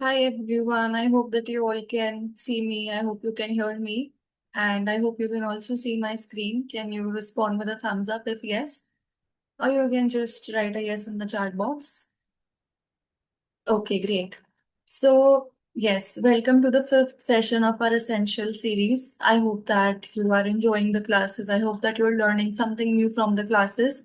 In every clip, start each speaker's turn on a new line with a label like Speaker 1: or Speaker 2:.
Speaker 1: Hi everyone, I hope that you all can see me. I hope you can hear me. And I hope you can also see my screen. Can you respond with a thumbs up if yes? Or you can just write a yes in the chat box. Okay, great. So, yes, welcome to the fifth session of our Essential series. I hope that you are enjoying the classes. I hope that you're learning something new from the classes.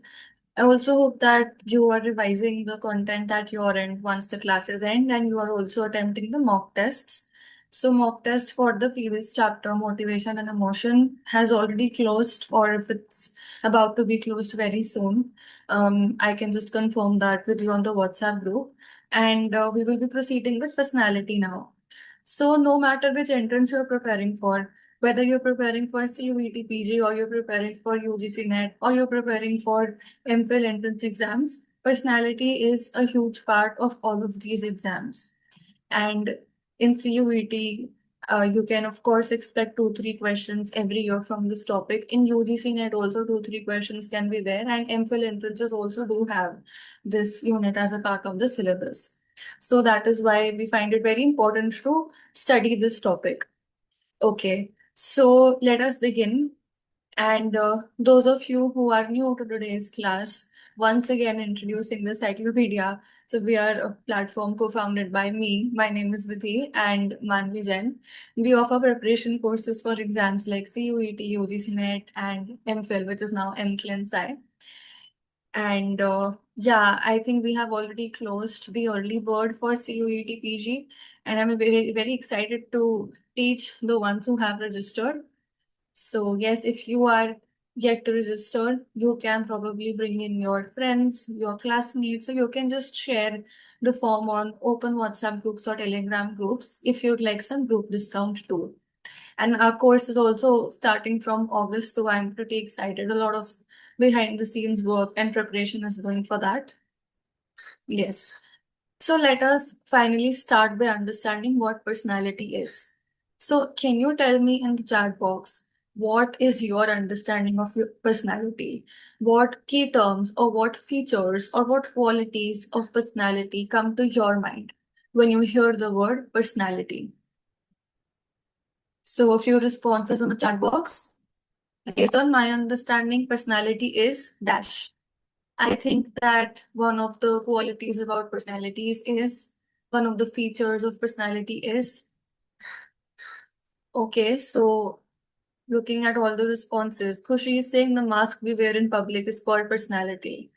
Speaker 1: I also hope that you are revising the content at your end once the classes end and you are also attempting the mock tests. So, mock test for the previous chapter, Motivation and Emotion, has already closed, or if it's about to be closed very soon, I can just confirm that with you on the WhatsApp group. And we will be proceeding with personality now. So, no matter which entrance you're preparing for, whether you're preparing for CUET PG or you're preparing for UGC NET or you're preparing for MPhil entrance exams, personality is a huge part of all of these exams. And in CUET, you can of course expect 2-3 questions every year from this topic. In UGC NET also 2-3 questions can be there, and MPhil entrances also do have this unit as a part of the syllabus. So that is why we find it very important to study this topic. Okay, so let us begin. And those of you who are new to today's class, once again introducing the Cyclopedia. So we are a platform co-founded by me. My name is Vidhi and Manvi Jain. We offer preparation courses for exams like CUET, UGC NET, and MPhil, which is now MCLIN-SCI. And yeah, I think we have already closed the early bird for CUET PG, and I'm very, very excited to teach the ones who have registered. So yes, if you are yet to register, you can probably bring in your friends, your classmates, so you can just share the form on open WhatsApp groups or Telegram groups if you'd like some group discount too. And our course is also starting from August, so I'm pretty excited. A lot of behind the scenes work and preparation is going for that. Yes. So let us finally start by understanding what personality is. So can you tell me in the chat box, what is your understanding of your personality? What key terms or what features or what qualities of personality come to your mind when you hear the word personality? So a few responses in the chat box. Based on my understanding, personality is dash. I think that one of the qualities about personalities is one of the features of personality is okay. So looking at all the responses, Khushi is saying the mask we wear in public is called personality.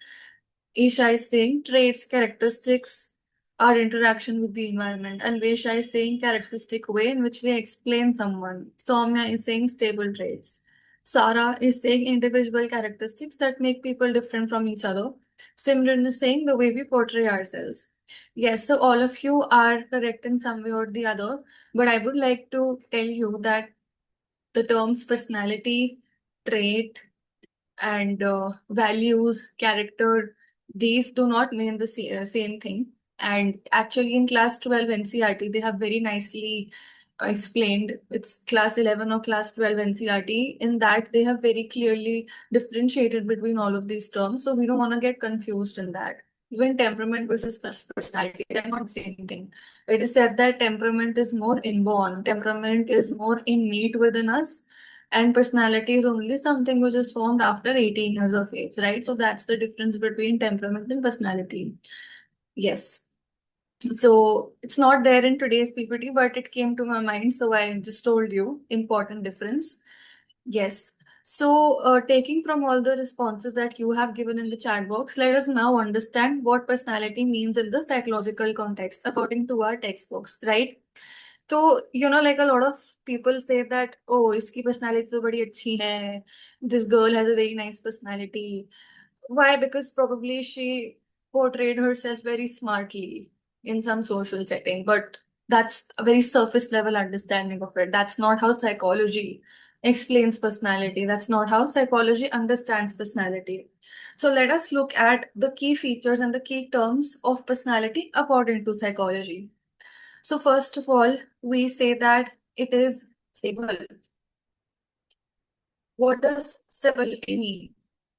Speaker 1: Isha is saying traits, characteristics, our interaction with the environment. And Vesha is saying characteristic way in which we explain someone. Soumya is saying stable traits. Sara is saying individual characteristics that make people different from each other. Simran is saying the way we portray ourselves. Yes, so all of you are correct in some way or the other, but I would like to tell you that the terms personality, trait, and values, character, these do not mean the same thing. And actually, in class 12 NCRT, they have very nicely explained it's class 11 or class 12 NCRT. In that, they have very clearly differentiated between all of these terms. So we don't want to get confused in that. Even temperament versus personality, they're not the same thing. It is said that temperament is more inborn, temperament is more innate within us, and personality is only something which is formed after 18 years of age, right? So that's the difference between temperament and personality. Yes. So it's not there in today's PPT, but it came to my mind. So I just told you, important difference. Yes. So taking from all the responses that you have given in the chat box, let us now understand what personality means in the psychological context according to our textbooks, right? So, like a lot of people say that, oh, iski personality to badi achhi hai. This girl has a very nice personality. Why? Because probably she portrayed herself very smartly in some social setting, but that's a very surface level understanding of it. That's not how psychology explains personality. That's not how psychology understands personality. So let us look at the key features and the key terms of personality according to psychology. So first of all, we say that it is stable. What does stability mean?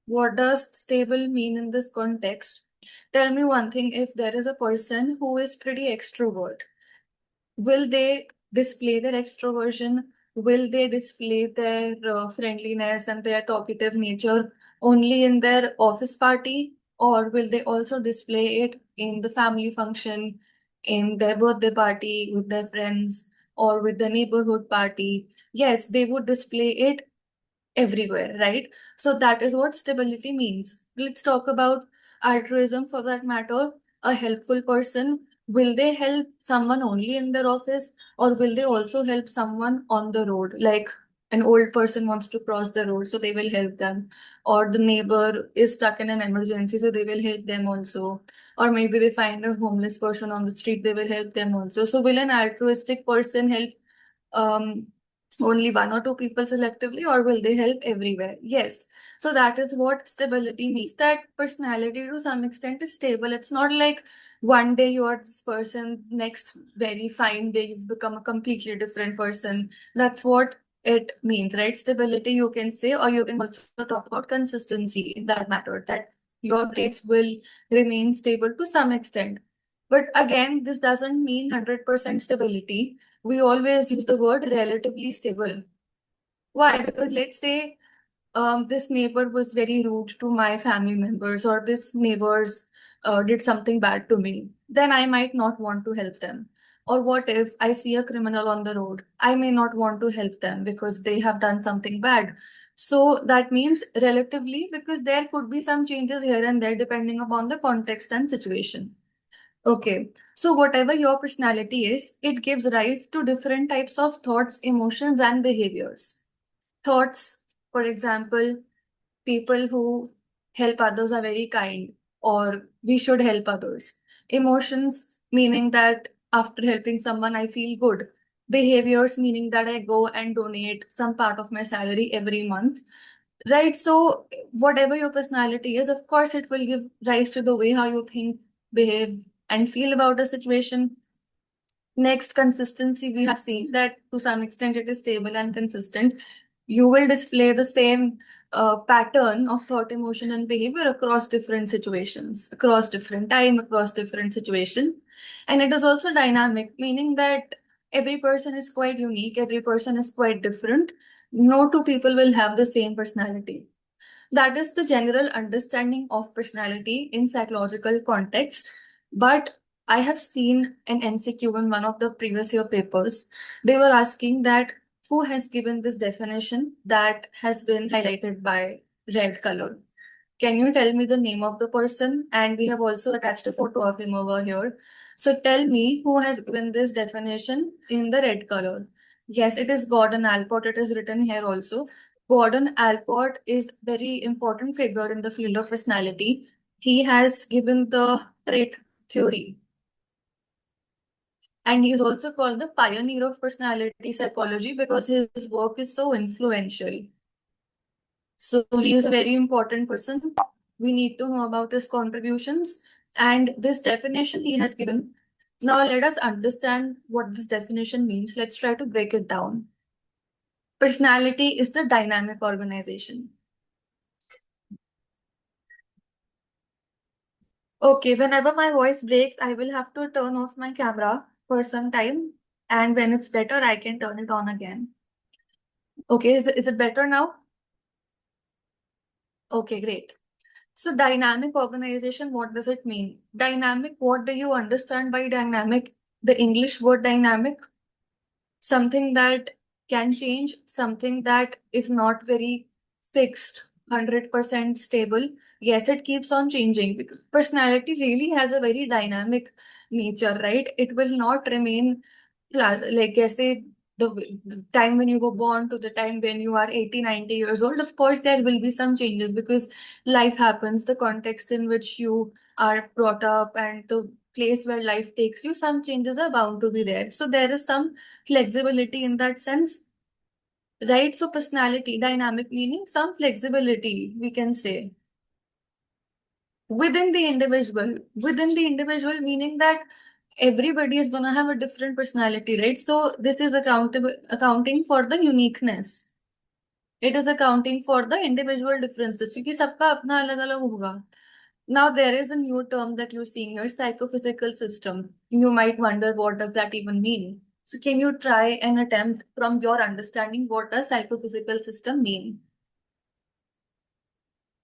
Speaker 1: What does stable mean in this context? Tell me one thing, if there is a person who is pretty extrovert, Will they display their extroversion? Will they display their friendliness and their talkative nature only in their office party? Or will they also display it in the family function, in their birthday party, with their friends, or with the neighborhood party? Yes, they would display it everywhere, right? So that is what stability means. Let's talk about altruism for that matter. A helpful person, will they help someone only in their office, or will they also help someone on the road? Like an old person wants to cross the road, so they will help them. Or the neighbor is stuck in an emergency, so they will help them also. Or maybe they find a homeless person on the street, they will help them also. So will an altruistic person help um, only one or two people selectively, or will they help everywhere? Yes. So that is what stability means. That personality to some extent is stable. It's not like one day you are this person, next very fine day you've become a completely different person. That's what it means, right? Stability, you can say, or you can also talk about consistency in that matter, that your traits will remain stable to some extent. But again, this doesn't mean 100% stability. We always use the word relatively stable. Why? Because let's say this neighbor was very rude to my family members, or this neighbors did something bad to me, then I might not want to help them. Or what if I see a criminal on the road? I may not want to help them because they have done something bad. So that means relatively, because there could be some changes here and there depending upon the context and situation. Okay, so whatever your personality is, it gives rise to different types of thoughts, emotions, and behaviors. Thoughts, for example, people who help others are very kind, or we should help others. Emotions, meaning that after helping someone, I feel good. Behaviors, meaning that I go and donate some part of my salary every month. Right, so whatever your personality is, of course, it will give rise to the way how you think, behave, and feel about a situation. Next, consistency. We have seen that to some extent it is stable and consistent. You will display the same pattern of thought, emotion, and behavior across different situations, across different time, across different situation. And it is also dynamic, meaning that every person is quite unique, every person is quite different. No two people will have the same personality. That is the general understanding of personality in psychological context. But I have seen an MCQ in one of the previous year papers. They were asking that who has given this definition that has been highlighted by red color. Can you tell me the name of the person? And we have also attached a photo of him over here. So tell me who has given this definition in the red color. Yes, it is Gordon Allport. It is written here also. Gordon Allport is very important figure in the field of personality. He has given the trait theory, and he is also called the pioneer of personality psychology because his work is so influential. So he is a very important person. We need to know about his contributions and this definition he has given. Now let us understand what this definition means. Let's try to break it down. Personality is the dynamic organization. Okay, whenever my voice breaks, I will have to turn off my camera for some time. And when it's better, I can turn it on again. Okay, is it better now? Okay, great. So dynamic organization, what does it mean? Dynamic, what do you understand by dynamic? The English word dynamic, something that can change, something that is not very fixed, 100% stable. Yes, it keeps on changing because personality really has a very dynamic nature, right? It will not remain like I say, the time when you were born to the time when you are 80, 90 years old, of course, there will be some changes because life happens, the context in which you are brought up, and the place where life takes you, some changes are bound to be there. So there is some flexibility in that sense, right? So personality, dynamic meaning some flexibility, we can say, within the individual meaning that everybody is going to have a different personality, right? So this is accountable accounting for the uniqueness. It is accounting for the individual differences क्योंकि सबका अपना अलग अलग होगा. Now there is a new term that you're seeing here, psychophysical system. You might wonder what does that even mean. So can you try and attempt from your understanding what does psychophysical system mean?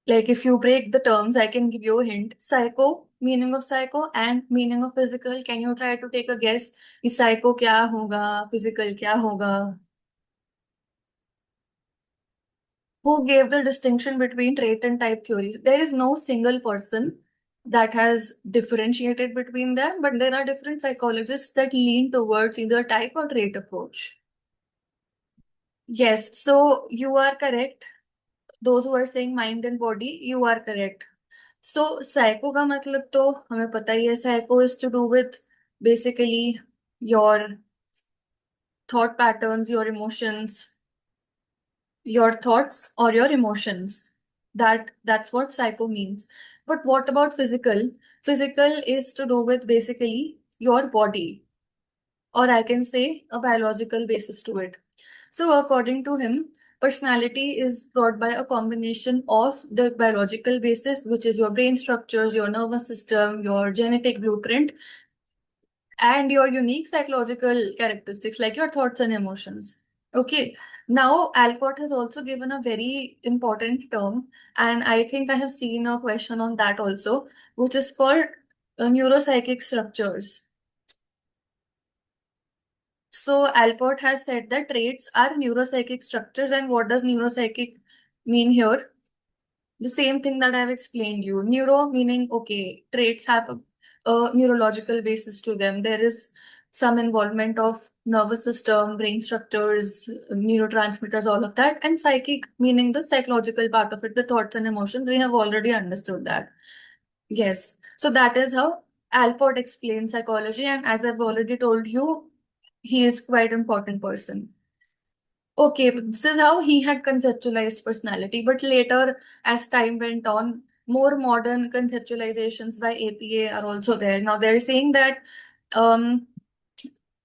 Speaker 1: Like if you break the terms, I can give you a hint. Psycho, meaning of psycho and meaning of physical. Can you try to take a guess? कि psycho क्या होगा, physical क्या होगा? Who gave the distinction between trait and type theory? There is no single person that has differentiated between them, but there are different psychologists that lean towards either type or trait approach. Yes, so you are correct. Those who are saying mind and body, you are correct. So psycho का मतलब तो हमें पता ही है, psycho is to do with basically your thought patterns, your thoughts or your emotions. That's what psycho means. But what about physical? Physical is to do with basically your body, or I can say a biological basis to it. So according to him, personality is brought by a combination of the biological basis, which is your brain structures, your nervous system, your genetic blueprint, and your unique psychological characteristics like your thoughts and emotions. Okay, now Alcott has also given a very important term, and I think I have seen a question on that also, which is called neuropsychic structures. So Alport has said that traits are neuropsychic structures, and what does neuropsychic mean here? The same thing that I've explained you. Neuro meaning, okay, traits have a neurological basis to them. There is some involvement of nervous system, brain structures, neurotransmitters, all of that. And psychic meaning the psychological part of it, the thoughts and emotions. We have already understood that. Yes. So that is how Alport explains psychology. And as I've already told you, he is quite important person. Okay, but this is how he had conceptualized personality. But later, as time went on, more modern conceptualizations by APA are also there. Now they're saying that um,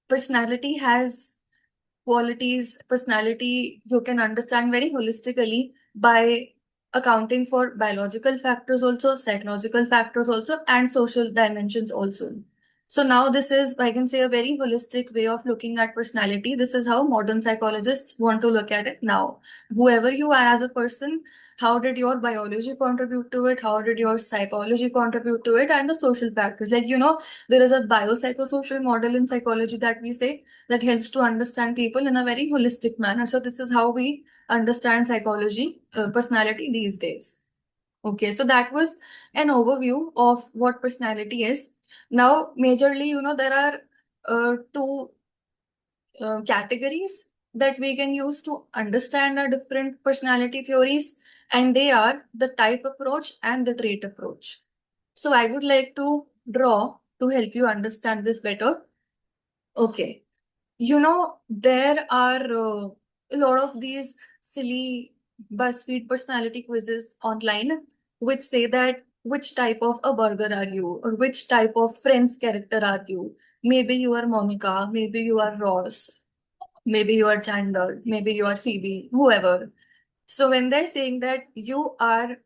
Speaker 1: personality has qualities, personality you can understand very holistically by accounting for biological factors also, psychological factors also, and social dimensions also. So now this is, I can say, a very holistic way of looking at personality. This is how modern psychologists want to look at it now. Whoever you are as a person, how did your biology contribute to it? How did your psychology contribute to it? And the social factors. Like, there is a biopsychosocial model in psychology that we say that helps to understand people in a very holistic manner. So this is how we understand psychology, personality these days. Okay, so that was an overview of what personality is. Now, majorly, there are two categories that we can use to understand our different personality theories, and they are the type approach and the trait approach. So I would like to draw to help you understand this better. Okay. There are a lot of these silly BuzzFeed personality quizzes online which say that which type of a burger are you, or which type of Friends character are you. Maybe you are Monica, maybe you are Ross, maybe you are Chandler, maybe you are Phoebe, whoever. So when they're saying that you are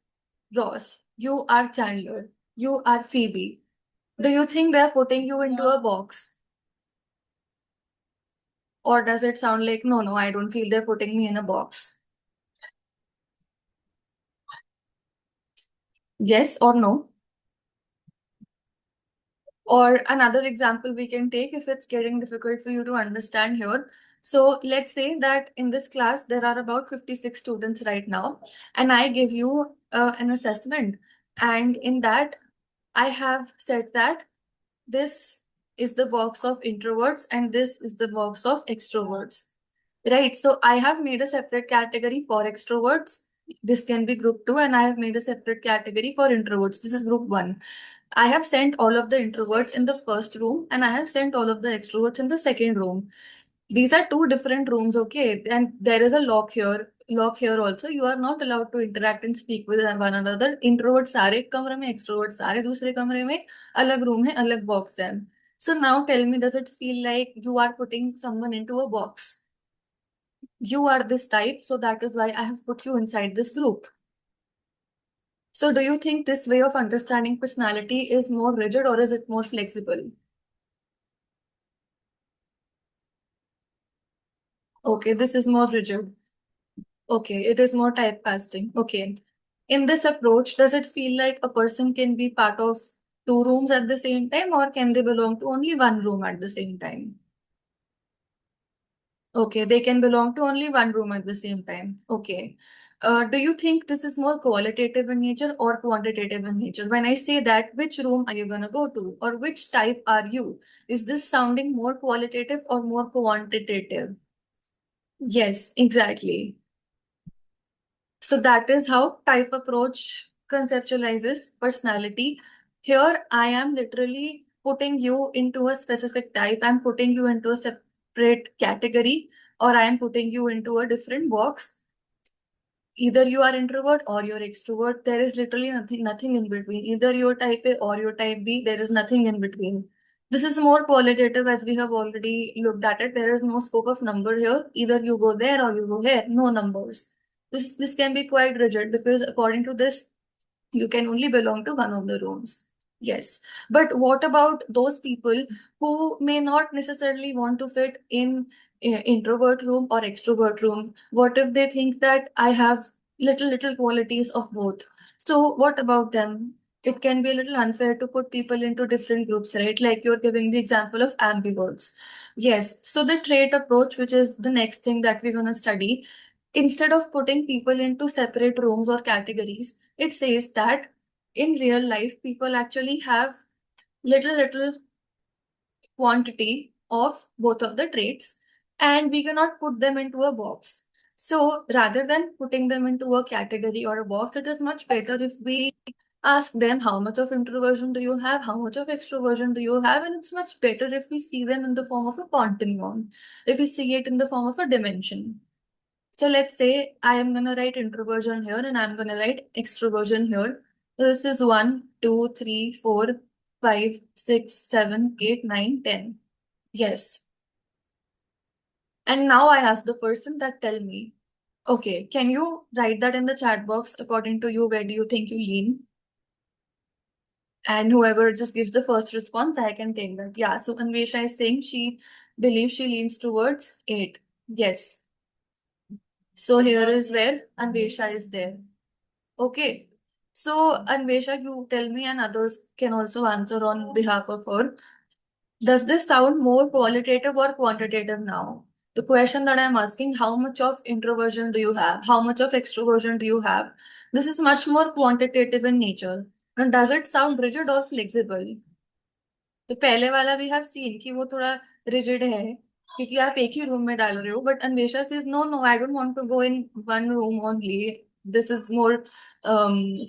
Speaker 1: Ross, you are Chandler, you are Phoebe, do you think they're putting you into a box? Or does it sound like, no, no, I don't feel they're putting me in a box? Yes or no? Or another example we can take if it's getting difficult for you to understand here. So let's say that in this class, there are about 56 students right now, and I give you an assessment. And in that, I have said that this is the box of introverts and this is the box of extroverts. Right. So I have made a separate category for extroverts. This can be group two, and I have made a separate category for introverts. This is group one. I have sent all of the introverts in the first room, and I have sent all of the extroverts in the second room. These are two different rooms, okay? And there is a lock here. Lock here also. You are not allowed to interact and speak with one another. Introverts सारे एक कमरे में, extroverts सारे दूसरे कमरे में, अलग room है, अलग box है. So now tell me, does it feel like you are putting someone into a box? You are this type, so that is why I have put you inside this group. So do you think this way of understanding personality is more rigid or is it more flexible? Okay, this is more rigid. Okay, it is more typecasting. Okay. In this approach, does it feel like a person can be part of two rooms at the same time, or can they belong to only one room at the same time? Okay, they can belong to only one room at the same time. Okay. Do you think this is more qualitative in nature or quantitative in nature? When I say that, which room are you gonna go to, or which type are you? Is this sounding more qualitative or more quantitative? Yes, exactly. So that is how type approach conceptualizes personality. Here, I am literally putting you into a specific type. I'm putting you into a separate category, or I am putting you into a different box. Either you are introvert or you're extrovert. There is literally nothing in between. Either you're type A or you're type B. There is nothing in between. This is more qualitative as we have already looked at it. There is no scope of number here. Either you go there or you go here. No numbers. This can be quite rigid because according to this, you can only belong to one of the rooms. Yes. But what about those people who may not necessarily want to fit in introvert room or extrovert room? What if they think that I have little qualities of both? So what about them? It can be a little unfair to put people into different groups, right? Like you're giving the example of ambiverts. Yes. So the trait approach, which is the next thing that we're going to study, instead of putting people into separate rooms or categories, it says that in real life, people actually have little quantity of both of the traits, and we cannot put them into a box. So rather than putting them into a category or a box, it is much better if we ask them how much of introversion do you have, how much of extroversion do you have, and it's much better if we see them in the form of a continuum, if we see it in the form of a dimension. So let's say I am gonna write introversion here and I'm gonna write extroversion here. This is 1, 2, 3, 4, 5, 6, 7, 8, 9, 10. Yes. And now I ask the person that tell me, okay, can you write that in the chat box according to you, where do you think you lean? And whoever just gives the first response, I can take that. Yeah, so Anvesha is saying she believes she leans towards 8. Yes. So here is where Anvesha is there. Okay. So, Anvesha, you tell me, and others can also answer on behalf of her. Does this sound more qualitative or quantitative now? The question that I'm asking, how much of introversion do you have? How much of extroversion do you have? This is much more quantitative in nature. And does it sound rigid or flexible? तो पहले वाला we have seen कि वो थोड़ा rigid है क्योंकि आप एक ही रूम में डाल रहे हो but Anvesha says no no I don't want to go in one room only this is more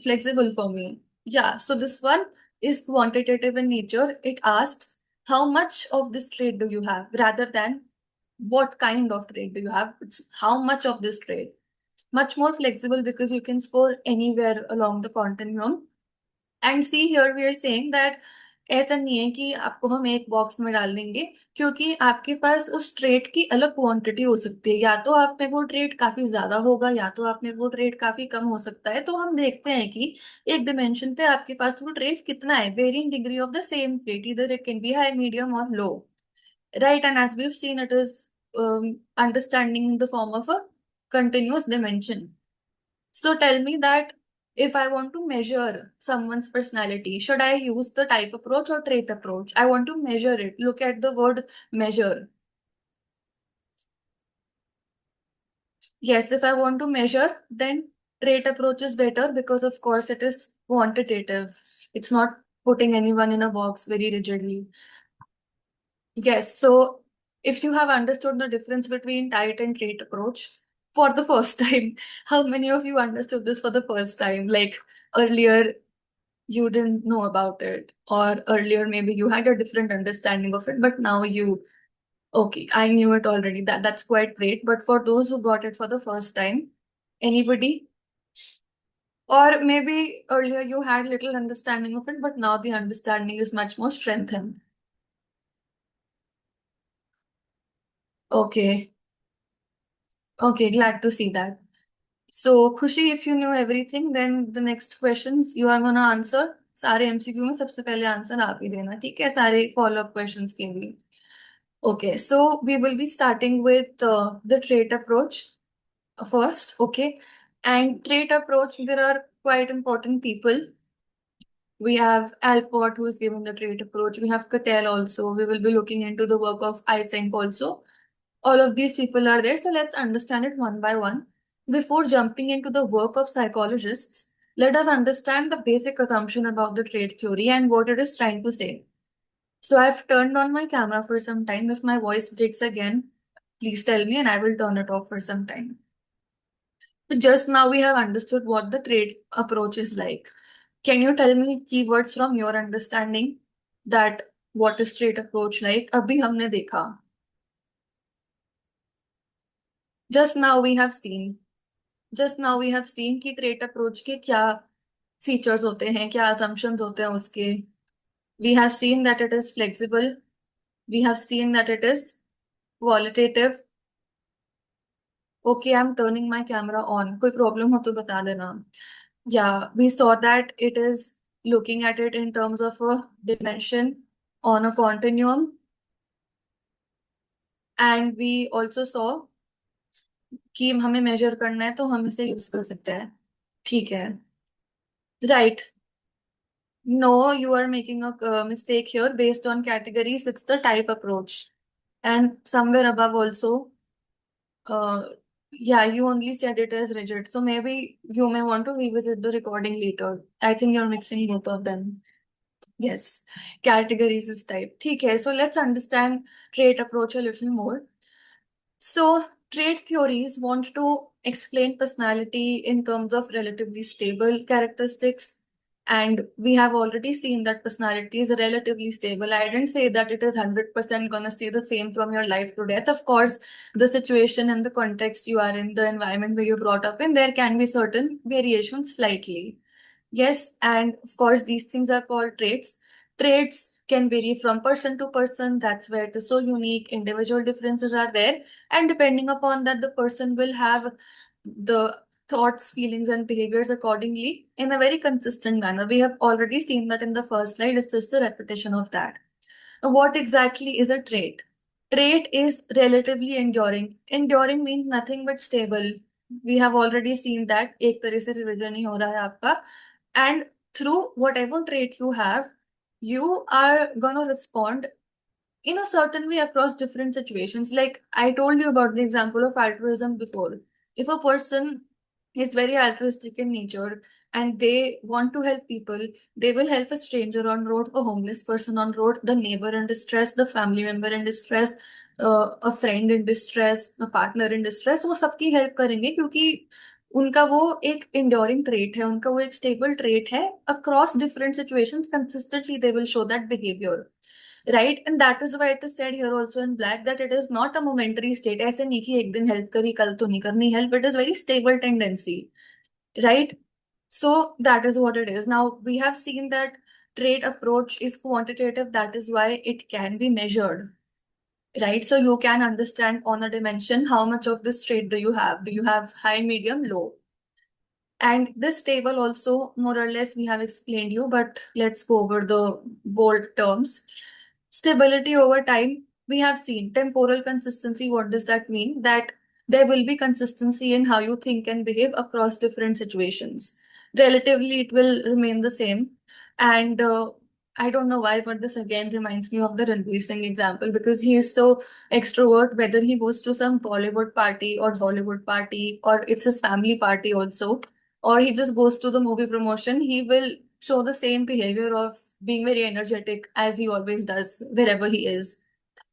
Speaker 1: flexible for me. Yeah, so this one is quantitative in nature. It asks how much of this trait do you have rather than what kind of trait do you have. It's how much of this trait. Much more flexible because you can score anywhere along the continuum. And see here we are saying that ऐसा नहीं है कि आपको हम एक box में डाल देंगे क्योंकि आपके पास उस ट्रेड की अलग क्वांटिटी हो सकती है या तो आप में वो ट्रेड काफी ज्यादा होगा या तो आप में वो ट्रेड काफी कम हो सकता है तो हम देखते हैं कि एक डिमेंशन पे आपके पास वो ट्रेड कितना है varying degree of the same trait इधर it can be high medium और low right and as we seen it is understanding in the form of a continuous dimension. So tell me that if I want to measure someone's personality, should I use the type approach or trait approach? I want to measure it. Look at the word measure. Yes, if I want to measure, then trait approach is better because, of course, it is quantitative. It's not putting anyone in a box very rigidly. Yes, so if you have understood the difference between diet and trait approach for the first time, how many of you understood this for the first time? Like earlier, you didn't know about it, or earlier maybe you had a different understanding of it, but now you, okay, I knew it already. That's quite great. But for those who got it for the first time, anybody? Or maybe earlier you had little understanding of it, but now the understanding is much more strengthened. Okay. Okay, glad to see that. So, Khushi, if you knew everything, then the next questions you are gonna answer. सारे MCQ में सबसे पहले answer आप ही देना, ठीक है? सारे follow up questions के भी. Okay, so we will be starting with the trait approach first, okay? And trait approach, there are quite important people. We have Alport, who is given the trait approach. We have Cattell also. We will be looking into the work of Eysenck also. All of these people are there, so let's understand it one by one. Before jumping into the work of psychologists, let us understand the basic assumption about the trait theory and what it is trying to say. So I've turned on my camera for some time. If my voice breaks again, please tell me and I will turn it off for some time. So just now we have understood what the trait approach is like. Can you tell me keywords from your understanding that what is trait approach like? अभी हमने देखा. Just now we have seen. Just now we have seen कि trait approach के क्या features होते हैं, क्या assumptions होते हैं उसके. We have seen that it is flexible. We have seen that it is qualitative. Okay, I'm turning my camera on. कोई problem हो तो बता देना. Yeah, we saw that it is looking at it in terms of a dimension on a continuum. And we also saw कि हमें measure करना है तो हम इसे use कर सकते हैं. ठीक है. Right. No, you are making a mistake here. Based on categories, it's the type approach. And somewhere above also, uh, yeah, you only said it as rigid. So maybe you may want to revisit the recording later. I think you're mixing both of them. Yes, categories is type. Okay, so let's understand trait approach a little more. So, trait theories want to explain personality in terms of relatively stable characteristics. And we have already seen that personality is relatively stable. I didn't say that it is 100% going to stay the same from your life to death. Of course, the situation and the context you are in, the environment where you brought up in, there can be certain variations slightly. Yes, and of course, these things are called traits. Traits can vary from person to person. That's where it is so unique. Individual differences are there. And depending upon that, the person will have the thoughts, feelings, and behaviors accordingly in a very consistent manner. We have already seen that in the first slide. It's just a repetition of that. Now, what exactly is a trait? Trait is relatively enduring. Enduring means nothing but stable. We have already seen that. एक तरह से revision ही हो रहा है आपका. And through whatever trait you have, you are gonna respond in a certain way across different situations. Like I told you about the example of altruism before. If a person is very altruistic in nature and they want to help people, they will help a stranger on road, a homeless person on road, the neighbor in distress, the family member in distress, a friend in distress, a partner in distress. वो सबकी help करेंगे क्योंकि उनका वो एक enduring trait है, उनका वो एक stable trait है. Across different situations, consistently they will show that behavior. Right, and that is why it is said here also in black that it is not a momentary state. ऐसे नहीं कि एक दिन help करी कल तो नहीं करनी help. It is very stable tendency, right? So that is what it is. Now we have seen that trait approach is quantitative. That is why it can be measured, right? So you can understand on a dimension how much of this trait do you have. Do you have high, medium, low? And this table also, more or less, we have explained you, but let's go over the bold terms. Stability over time, we have seen. Temporal consistency, what does that mean? That there will be consistency in how you think and behave across different situations. Relatively, it will remain the same. And I don't know why, but this again reminds me of the Ranveer Singh example because he is so extrovert, whether he goes to some Bollywood party or Hollywood party or it's his family party also, or he just goes to the movie promotion, he will show the same behavior of being very energetic as he always does wherever he is.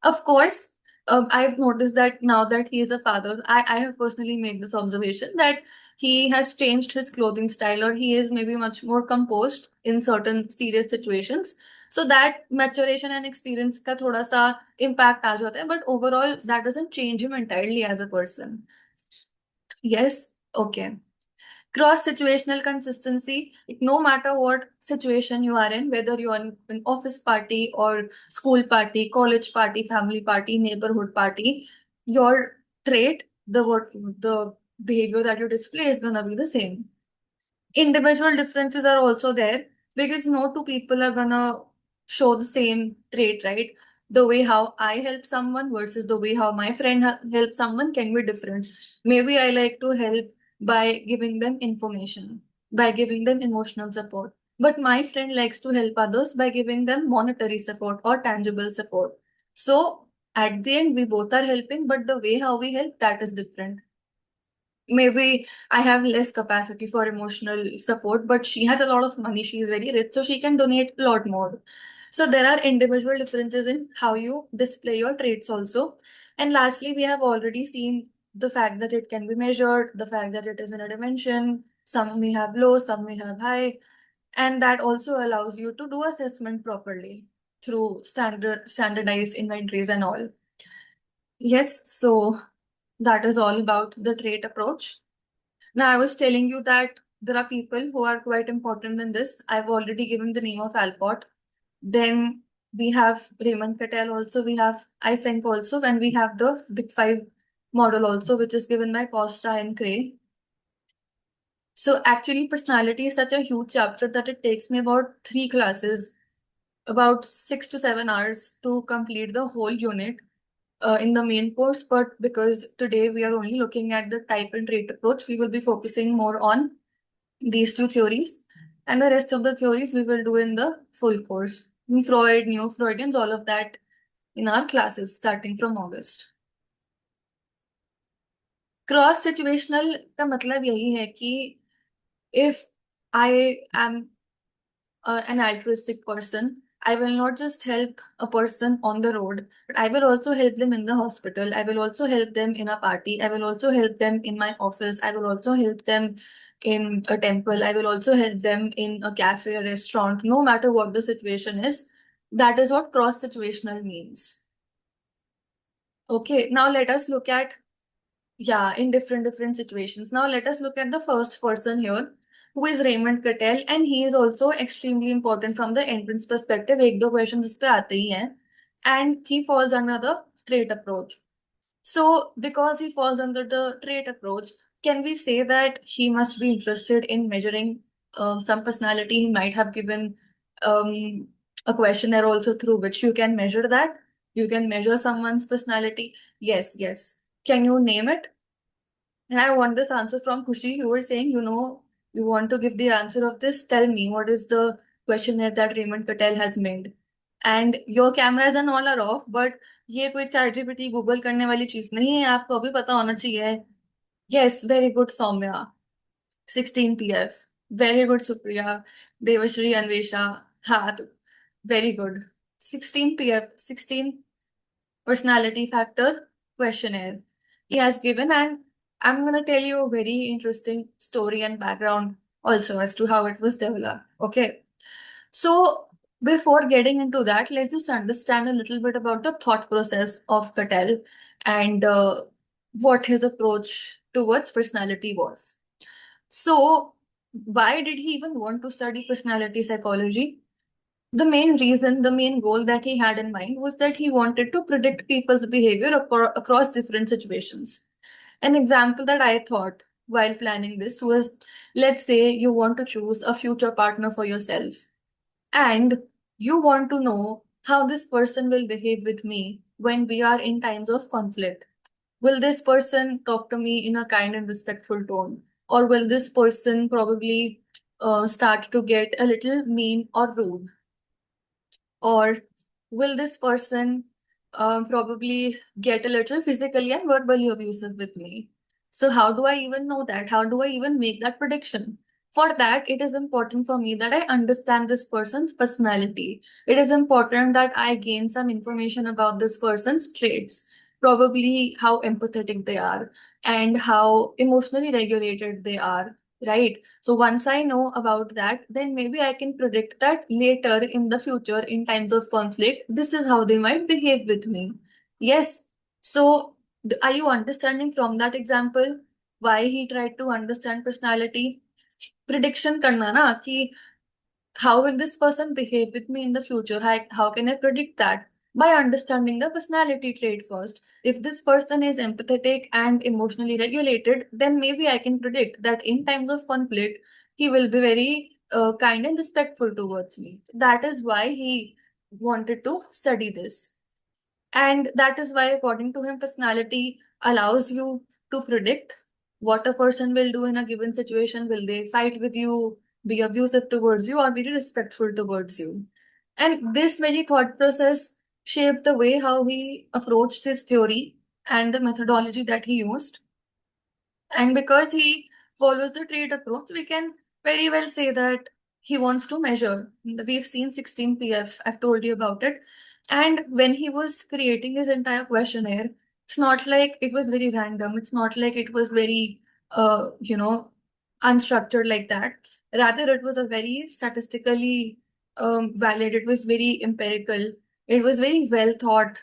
Speaker 1: Of course, I've noticed that now that he is a father, I have personally made this observation that he has changed his clothing style or he is maybe much more composed in certain serious situations. So that maturation and experience ka thoda sa impact aa jata hai, but overall that doesn't change him entirely as a person. Yes? Okay. Cross situational consistency, no matter what situation you are in, whether you are in an office party or school party, college party, family party, neighborhood party, your trait, the word, the behavior that you display is gonna be the same. Individual differences are also there because no two people are gonna show the same trait, right? The way how I help someone versus the way how my friend helps someone can be different. Maybe I like to help by giving them information, by giving them emotional support. But my friend likes to help others by giving them monetary support or tangible support. So at the end, we both are helping, but the way how we help, that is different. Maybe I have less capacity for emotional support, but she has a lot of money. She's very rich, so she can donate a lot more. So there are individual differences in how you display your traits also. And lastly, we have already seen the fact that it can be measured, the fact that it is in a dimension. Some may have low, some may have high, and that also allows you to do assessment properly through standardized inventories and all. Yes, so that is all about the trait approach. Now, I was telling you that there are people who are quite important in this. I've already given the name of Alport. Then we have Raymond Cattell also. We have Eysenck also. And we have the Big Five model also, which is given by Costa and Cray. So actually, personality is such a huge chapter that it takes me about 3 classes, about 6 to 7 hours to complete the whole unit in the main course. But because today we are only looking at the type and trait approach, we will be focusing more on these two theories, and the rest of the theories we will do in the full course. Freud, Neo Freudians, all of that in our classes starting from August. Cross situational का मतलब यही है कि if I am an altruistic person, I will not just help a person on the road, but I will also help them in the hospital. I will also help them in a party. I will also help them in my office. I will also help them in a temple. I will also help them in a cafe, a restaurant, no matter what the situation is. That is what cross situational means. Okay, now let us look at, yeah, in different situations. Now let us look at the first person here, who is Raymond Cattell, and he is also extremely important from the entrance perspective. एक दो questions इस पे आते ही हैं, and he falls under the trait approach. So because he falls under the trait approach, can we say that he must be interested in measuring some personality? He might have given um, a questionnaire also through which you can measure that. You can measure someone's personality. Yes, yes. Can you name it? And I want this answer from Kushi. You were saying, you want to give the answer of this. Tell me, what is the questionnaire that Raymond Patel has made? And your cameras and all are off, but ये कोई chat GPT Google करने वाली चीज नहीं है, आपको अभी पता होना चाहिए. Yes, very good, Soumya. 16 PF. Very good, Supriya. Devashri Anvesha. हाँ, तो very good. 16 PF, 16 personality factor questionnaire he has given, and I'm going to tell you a very interesting story and background also as to how it was developed. Okay, so before getting into that, let's just understand a little bit about the thought process of Cattell and what his approach towards personality was. So why did he even want to study personality psychology? The main reason, the main goal that he had in mind was that he wanted to predict people's behavior across different situations. An example that I thought while planning this was, let's say you want to choose a future partner for yourself, and you want to know how this person will behave with me when we are in times of conflict. Will this person talk to me in a kind and respectful tone? Or will this person probably start to get a little mean or rude? Or will this person probably get a little physically and verbally abusive with me? So, how do I even know that? How do I even make that prediction? For that, it is important for me that I understand this person's personality. It is important that I gain some information about this person's traits, probably how empathetic they are and how emotionally regulated they are, right? So once I know about that, then maybe I can predict that later in the future, in times of conflict, this is how they might behave with me. Yes. So are you understanding from that example why he tried to understand personality? Prediction karna na ki how will this person behave with me in the future? How can I predict that? by understanding the personality trait first. If this person is empathetic and emotionally regulated, then maybe I can predict that in times of conflict, he will be very kind and respectful towards me. That is why he wanted to study this. And that is why, according to him, personality allows you to predict what a person will do in a given situation. Will they fight with you, be abusive towards you, or be respectful towards you? And this very thought process shaped the way how he approached his theory and the methodology that he used. And because he follows the trade approach, we can very well say that he wants to measure. We've seen 16PF, I've told you about it. And when he was creating his entire questionnaire, it's not like it was very random. It's not like it was very, unstructured like that. Rather, it was a very statistically valid. It was very empirical. It was very well thought.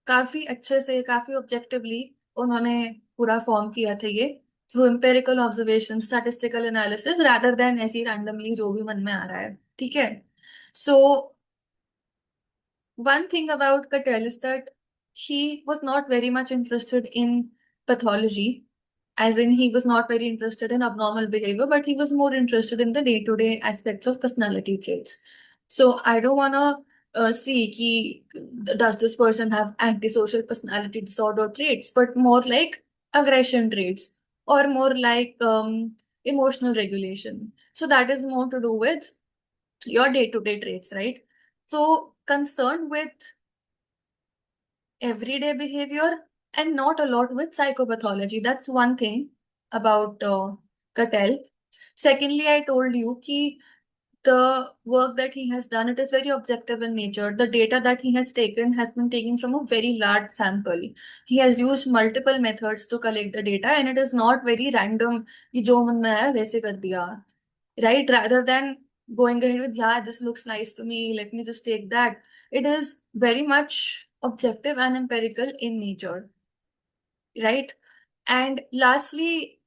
Speaker 1: काफी अच्छे से, काफी objectively उन्होंने पूरा form किया था ये through empirical observation statistical analysis rather than ऐसी रैंडमली जो भी मन में आ रहा है ठीक है सो one thing about Cattell is that he was not very much interested in pathology, as in he was not very interested in abnormal behavior, but he was more interested in the day-to-day aspects of personality traits. So I don't wanna see ki, does this person have antisocial personality disorder traits, but more like aggression traits or more like emotional regulation. So that is more to do with your day-to-day traits, right? So concerned with everyday behavior and not a lot with psychopathology. That's one thing about Cattell. Secondly, I told you ki the work that he has done, it is very objective in nature. The data that he has taken has been taken from a very large sample. He has used multiple methods to collect the data and it is not very random कि जो मन में आया वैसे कर दिया right? Rather than going ahead with, yeah, this looks nice to me, let me just take that. It is very much objective and empirical in nature, right? And lastly,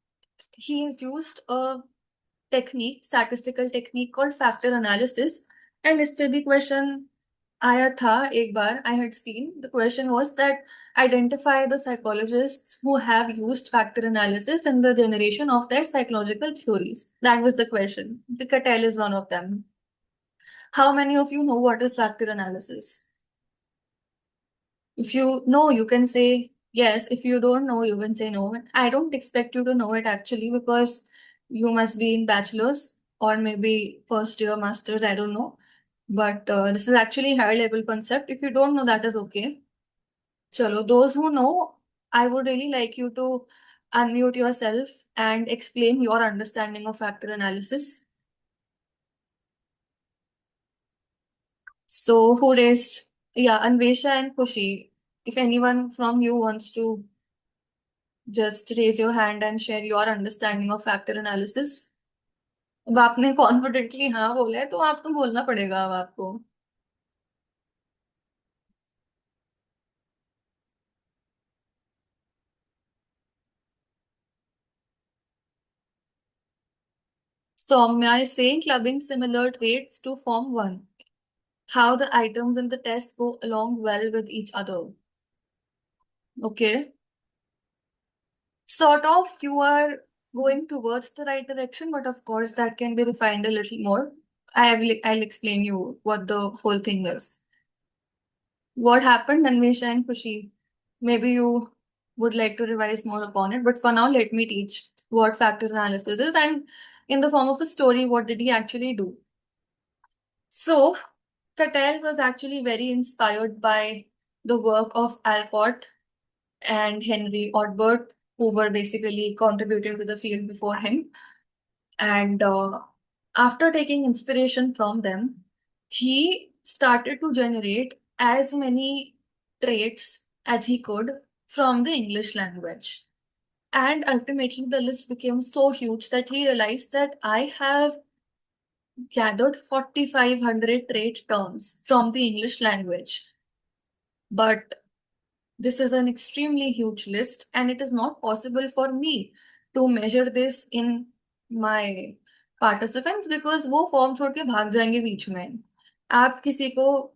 Speaker 1: he has used a technique, statistical technique called factor analysis. And इस पे भी question आया था एक बार I had seen. The question was that identify the psychologists who have used factor analysis in the generation of their psychological theories. That was the question. The Cattell is one of them. How many of you know what is factor analysis? If you know, you can say yes. If you don't know, you can say no. I don't expect you to know it actually because you must be in bachelor's or maybe first year master's, I don't know. But this is actually higher level concept. If you don't know, that is okay. Chalo, those who know, I would really like you to unmute yourself and explain your understanding of factor analysis. So, who raised? Yeah, Anvesha and Kushi. If anyone from you wants to just raise your hand and share your understanding of factor analysis. अब आपने confidently हाँ बोला है तो आप तो बोलना पड़ेगा अब आपको Soumya is saying clubbing similar traits to form one. How the items in the test go along well with each other. Okay. Sort of, you are going towards the right direction, but of course that can be refined a little more. I'll explain you what the whole thing is. What happened, Anvesha and Khushi? Maybe you would like to revise more upon it, but for now, let me teach what factor analysis is and in the form of a story, what did he actually do? So, Cattell was actually very inspired by the work of Alcott and Henry Odbert, who were basically contributing to the field before him. And after taking inspiration from them, he started to generate as many traits as he could from the English language. And ultimately, the list became so huge that he realized that I have gathered 4,500 trait terms from the English language. But this is an extremely huge list, and it is not possible for me to measure this in my participants because वो form छोड़ के भाग जाएंगे बीच में आप किसी को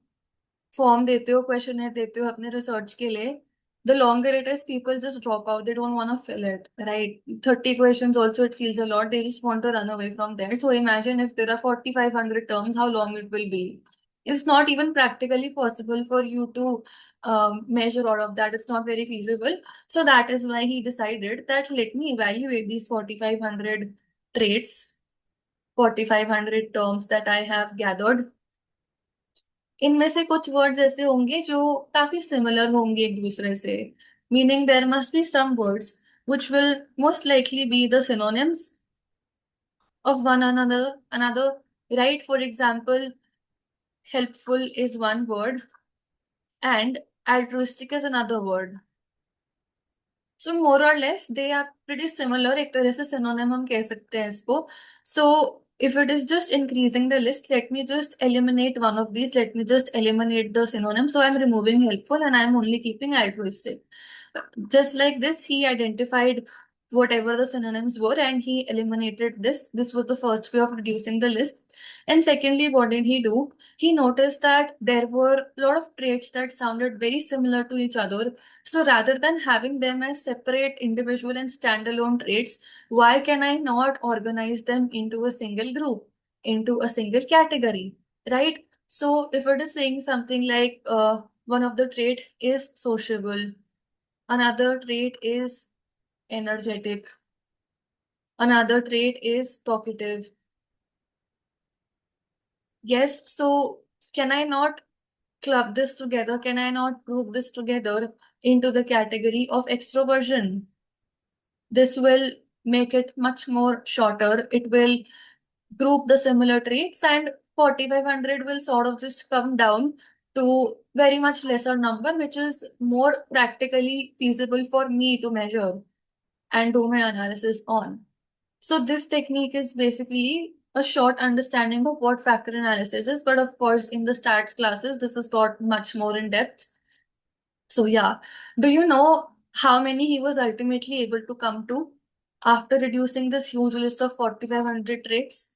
Speaker 1: form देते हो, क्वेश्चनर देते हो अपने रिसर्च के लिए, the longer it is, people just drop out. They don't want to fill it, right? 30 questions also, it feels a lot. They just want to run away from there. So imagine if there are 4,500 terms, how long it will be. It's not even practically possible for you to measure all of that. It's not very feasible. So that is why he decided that let me evaluate these 4,500 traits, 4,500 terms that I have gathered. इनमें से कुछ words ऐसे होंगे जो काफी similar होंगे एक दूसरे से, meaning there must be some words which will most likely be the synonyms of one another, right? For example, helpful is one word and altruistic is another word. So more or less they are pretty similar. एक तरह से synonym हम कह सकते हैं इसको. So if it is just increasing the list, let me just eliminate one of these. Let me just eliminate the synonym. So I'm removing helpful and I'm only keeping altruistic. Just like this, he identified whatever the synonyms were and he eliminated this. This was the first way of reducing the list. And secondly, what did he do? He noticed that there were a lot of traits that sounded very similar to each other. So rather than having them as separate individual and standalone traits, why can I not organize them into a single group, into a single category, right? So if it is saying something like one of the trait is sociable, another trait is energetic, another trait is talkative. Yes, so can I not club this together? Can I not group this together into the category of extroversion? This will make it much more shorter. It will group the similar traits, and 4,500 will sort of just come down to very much lesser number, which is more practically feasible for me to measure and do my analysis on. So this technique is basically a short understanding of what factor analysis is, but of course in the stats classes, this is taught much more in depth. So yeah, do you know how many he was ultimately able to come to after reducing this huge list of 4,500 traits?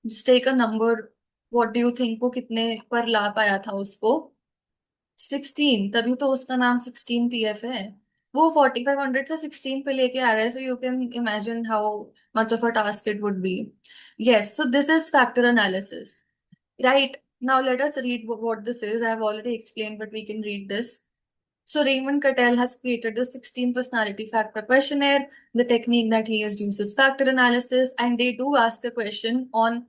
Speaker 1: Just take a number. What do you think वो कितने पर ला पाया था उसको? 16. तभी तो उसका नाम 16 PF है. वो 4,500 से 16 पे लेके आ रहा है. So you can imagine how much of a task it would be. Yes, so this is factor analysis. Right. Now let us read what this is. I have already explained, but we can read this. So Raymond Cattell has created the 16 personality factor questionnaire. The technique that he has used is factor analysis, and they do ask a question on,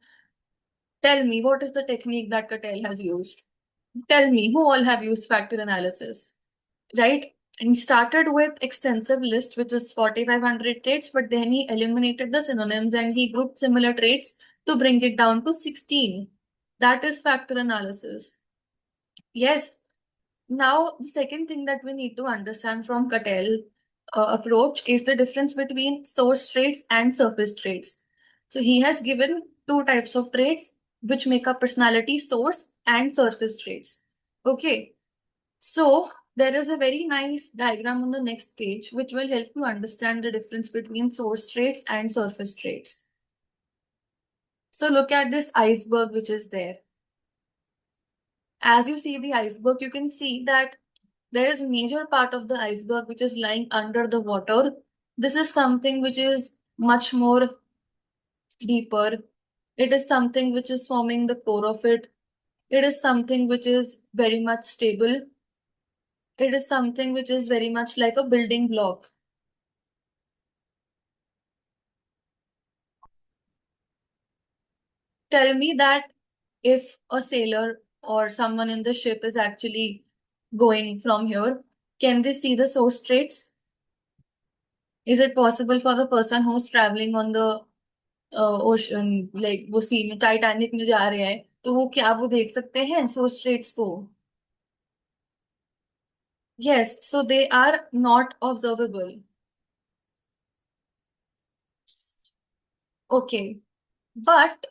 Speaker 1: tell me what is the technique that Cattell has used. Tell me who all have used factor analysis, right? And he started with extensive list, which is 4,500 traits, but then he eliminated the synonyms and he grouped similar traits to bring it down to 16. That is factor analysis. Yes. Now, the second thing that we need to understand from Cattell approach is the difference between source traits and surface traits. So he has given two types of traits which make up personality: source and surface traits. Okay, so there is a very nice diagram on the next page which will help you understand the difference between source traits and surface traits. So look at this iceberg which is there. As you see the iceberg, you can see that there is a major part of the iceberg which is lying under the water. This is something which is much more deeper. It is something which is forming the core of it. It is something which is very much stable. It is something which is very much like a building block. Tell me that if a sailor or someone in the ship is actually going from here, can they see the source traits? Is it possible for the person who's traveling on the ocean, like वो सी में Titanic में जा रहे हैं, तो वो क्या वो देख सकते हैं सोर्स ट्रेट्स को? Yes, so they are not observable. Okay, but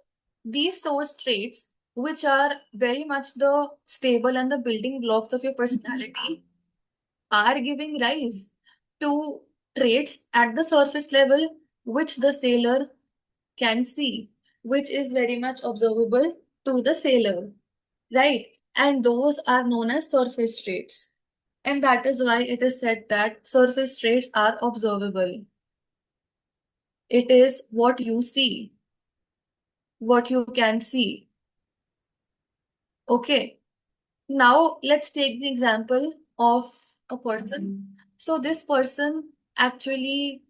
Speaker 1: these source traits, which are very much the stable and the building blocks of your personality, are giving rise to traits at the surface level which the sailor can see, which is very much observable to the sailor, right? and those are known as surface traits. And that is why it is said that surface traits are observable. It is what you see, what you can see. Okay. Now let's take the example of a person. So this person actually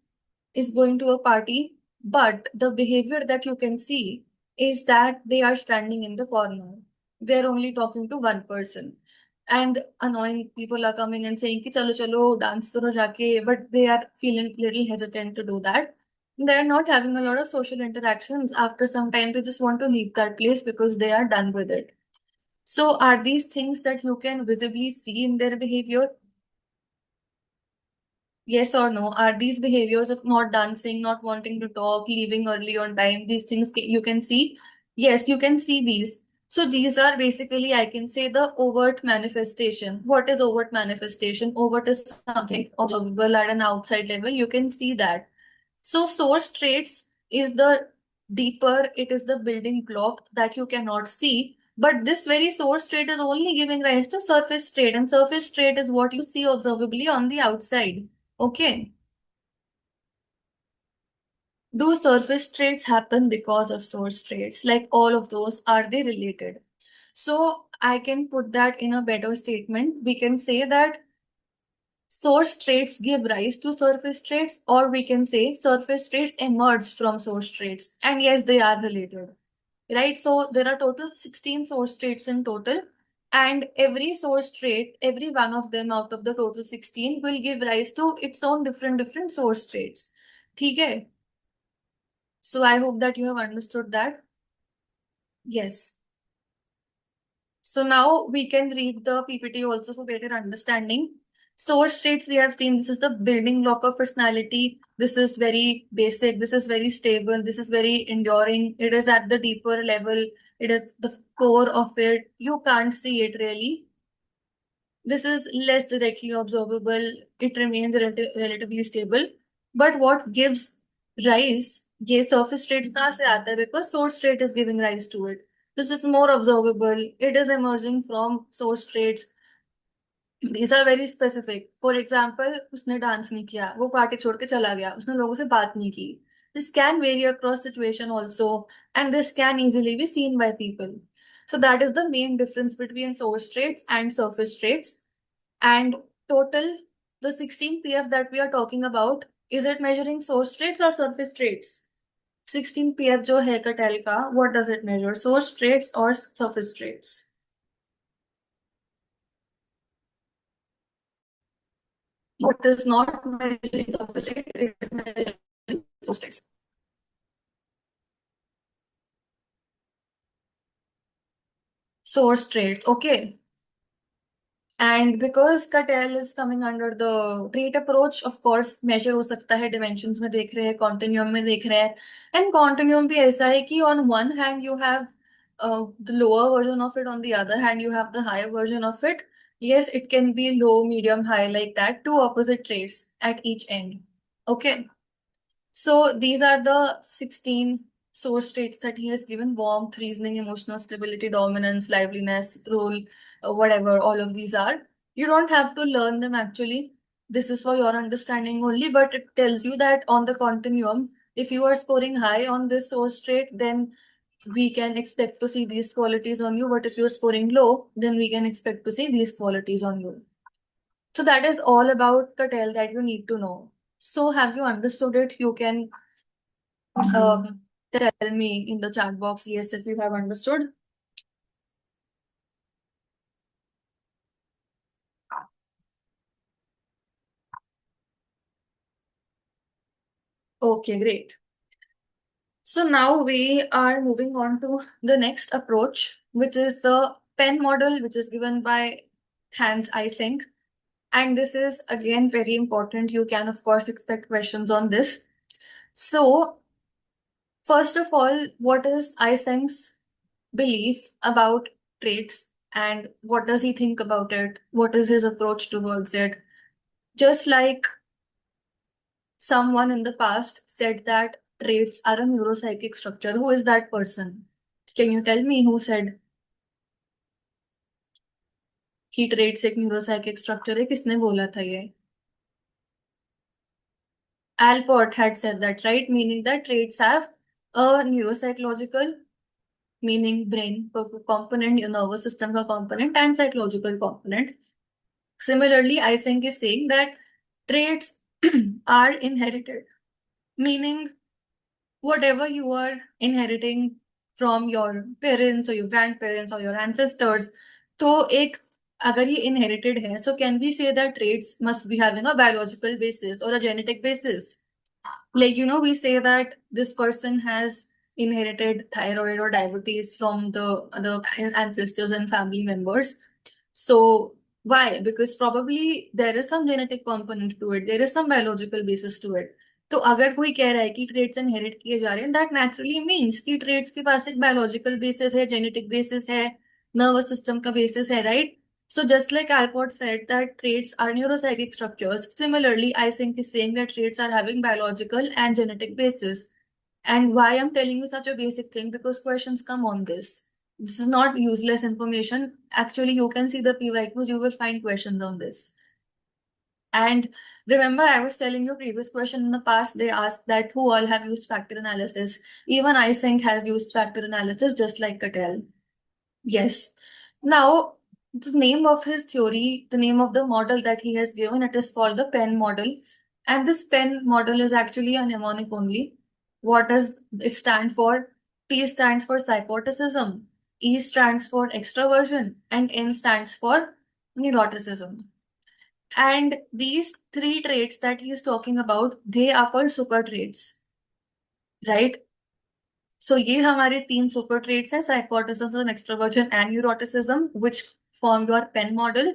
Speaker 1: is going to a party, but the behavior that you can see is that they are standing in the corner. They're only talking to one person. And annoying people are coming and saying, ki, chalo, chalo, dance karo jaake, but they are feeling little hesitant to do that. They're not having a lot of social interactions. After some time, they just want to leave that place because they are done with it. So, are these things that you can visibly see in their behavior? Yes or no? Are these behaviors of not dancing, not wanting to talk, leaving early on time, these things you can see? Yes, you can see these. So these are basically, I can say, the overt manifestation. What is overt manifestation? Overt is something observable at an outside level. You can see that. So source traits is the deeper, it is the building block that you cannot see. But this very source trait is only giving rise to surface trait, and surface trait is what you see observably on the outside. Okay. Do surface traits happen because of source traits? Like all of those, are they related? So I can put that in a better statement. We can say that source traits give rise to surface traits, or we can say surface traits emerge from source traits. And yes, they are related, right? So there are total 16 source traits in total. And every source trait, every one of them out of the total 16 will give rise to its own different source traits. Okay. So I hope that you have understood that. Yes. So now we can read the PPT also for better understanding. Source traits we have seen, this is the building block of personality. This is very basic. This is very stable. This is very enduring. It is at the deeper level. It is the core of it. You can't see it really. This is less directly observable. It remains relatively stable. But what gives rise, ये surface traits कहाँ से आता है? Because source trait is giving rise to it. This is more observable. It is emerging from source traits. These are very specific. For example, उसने dance नहीं किया, वो party छोड़ के चला गया, उसने लोगों से बात नहीं की. This can vary across situation also, and this can easily be seen by people. So that is the main difference between source traits and surface traits. And total, the 16 PF that we are talking about, is it measuring source traits or surface traits? 16 PF जो है Cattell का, what does it measure? Source traits or surface traits? What is not measuring surface traits, it is measuring source traits. Source traits, okay. And because Cattell is coming under the trait approach, of course, measure हो सकता है, dimensions में देख रहे हैं, continuum में देख रहे हैं. And continuum भी ऐसा है कि on one hand you have the lower version of it, on the other hand you have the higher version of it. Yes, it can be low, medium, high like that, two opposite traits at each end. Okay. So these are the 16 source traits that he has given: warmth, reasoning, emotional stability, dominance, liveliness, role, whatever all of these are. You don't have to learn them actually. This is for your understanding only, but it tells you that on the continuum, if you are scoring high on this source trait, then we can expect to see these qualities on you. But if you're scoring low, then we can expect to see these qualities on you. So that is all about Cattell that you need to know. So have you understood it? You can tell me in the chat box, yes, if you have understood. Okay, great. So now we are moving on to the next approach, which is the pen model, which is given by Hans Eysenck. And this is again very important. You can, of course, expect questions on this. So, first of all, what is Eysenck's belief about traits and what does he think about it? What is his approach towards it? Just like someone in the past said that traits are a neuropsychic structure. Who is that person? Can you tell me who said? कि trades एक neuropsychic structure है, किसने बोला था ये? Alport had said that, right? Meaning that traits have a neuropsychological, meaning brain component, your nervous system का component, and psychological component. Similarly, Eysenck is saying that traits are inherited, meaning whatever you are inheriting from your parents or your grandparents or your ancestors, तो एक अगर ये inherited है, so can we say that traits must be having a biological basis or a genetic basis? Like, we say that this person has inherited thyroid or diabetes from the other ancestors and family members. So, why? Because probably there is some genetic component to it, there is some biological basis to it. तो अगर कोई कह रहा है कि trades inherit किए जा रहे हैं, दैट नेचुरली मीन्स कि ट्रेड्स के पास एक बायोलॉजिकल बेसिस है, जेनेटिक बेसिस है, नर्वस सिस्टम का बेसिस है, right? So just like Alport said that traits are neuropsychic structures, similarly, Eysenck is saying that traits are having biological and genetic basis. And why I'm telling you such a basic thing? Because questions come on this. This is not useless information. Actually, you can see the PYQs, you will find questions on this. And remember, I was telling you previous question in the past, they asked that who all have used factor analysis. Even Eysenck has used factor analysis just like Cattell. Yes. Now, the name of his theory, the name of the model that he has given, it is called the Penn model. And this Penn model is actually a mnemonic only. What does it stand for? P stands for psychoticism, E stands for extroversion, and N stands for neuroticism. And these three traits that he is talking about, they are called super traits, right? So ये हमारे तीन super traits हैं, psychoticism, extroversion and neuroticism, which form your Penn model.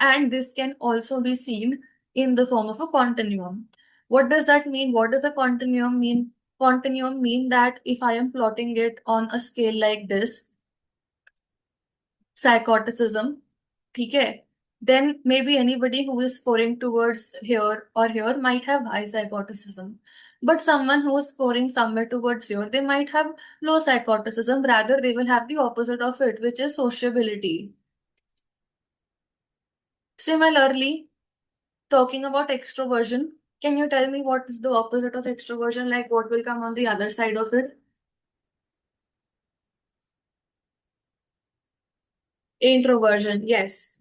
Speaker 1: And this can also be seen in the form of a continuum. What does that mean? What does a continuum mean? Continuum mean that if I am plotting it on a scale like this, psychoticism, ठीक है, then maybe anybody who is scoring towards here or here might have high psychoticism. But someone who is scoring somewhere towards here, they might have low psychoticism. Rather, they will have the opposite of it, which is sociability. Similarly, talking about extroversion, can you tell me what is the opposite of extroversion? Like what will come on the other side of it? Introversion, yes.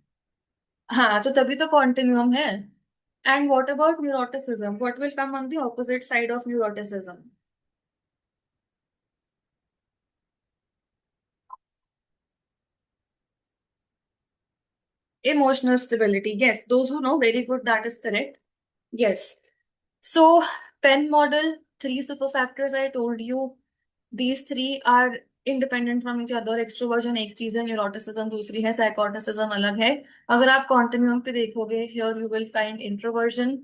Speaker 1: हाँ, तो तभी तो continuum है. And what about neuroticism? What will come on the opposite side of neuroticism? Emotional stability. Yes, those who know, very good, that is correct. Yes. So, Penn model, three super factors I told you. These three are independent from each other. Extroversion एक चीज है, neuroticism दूसरी है, psychoticism अलग है. अगर आप continuum पे देखोगे, here you will find introversion.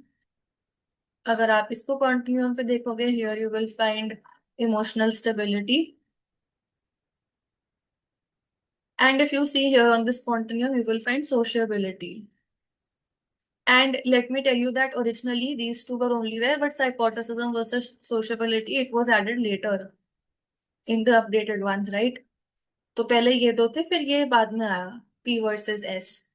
Speaker 1: अगर आप इसको continuum पे देखोगे, here you will find emotional stability. And if you see here on this continuum, you will find sociability. And let me tell you that originally these two were only there, but psychoticism versus sociability, it was added later in the updated ones, right? तो पहले ये दो थे, फिर ये बाद में आया, P versus S.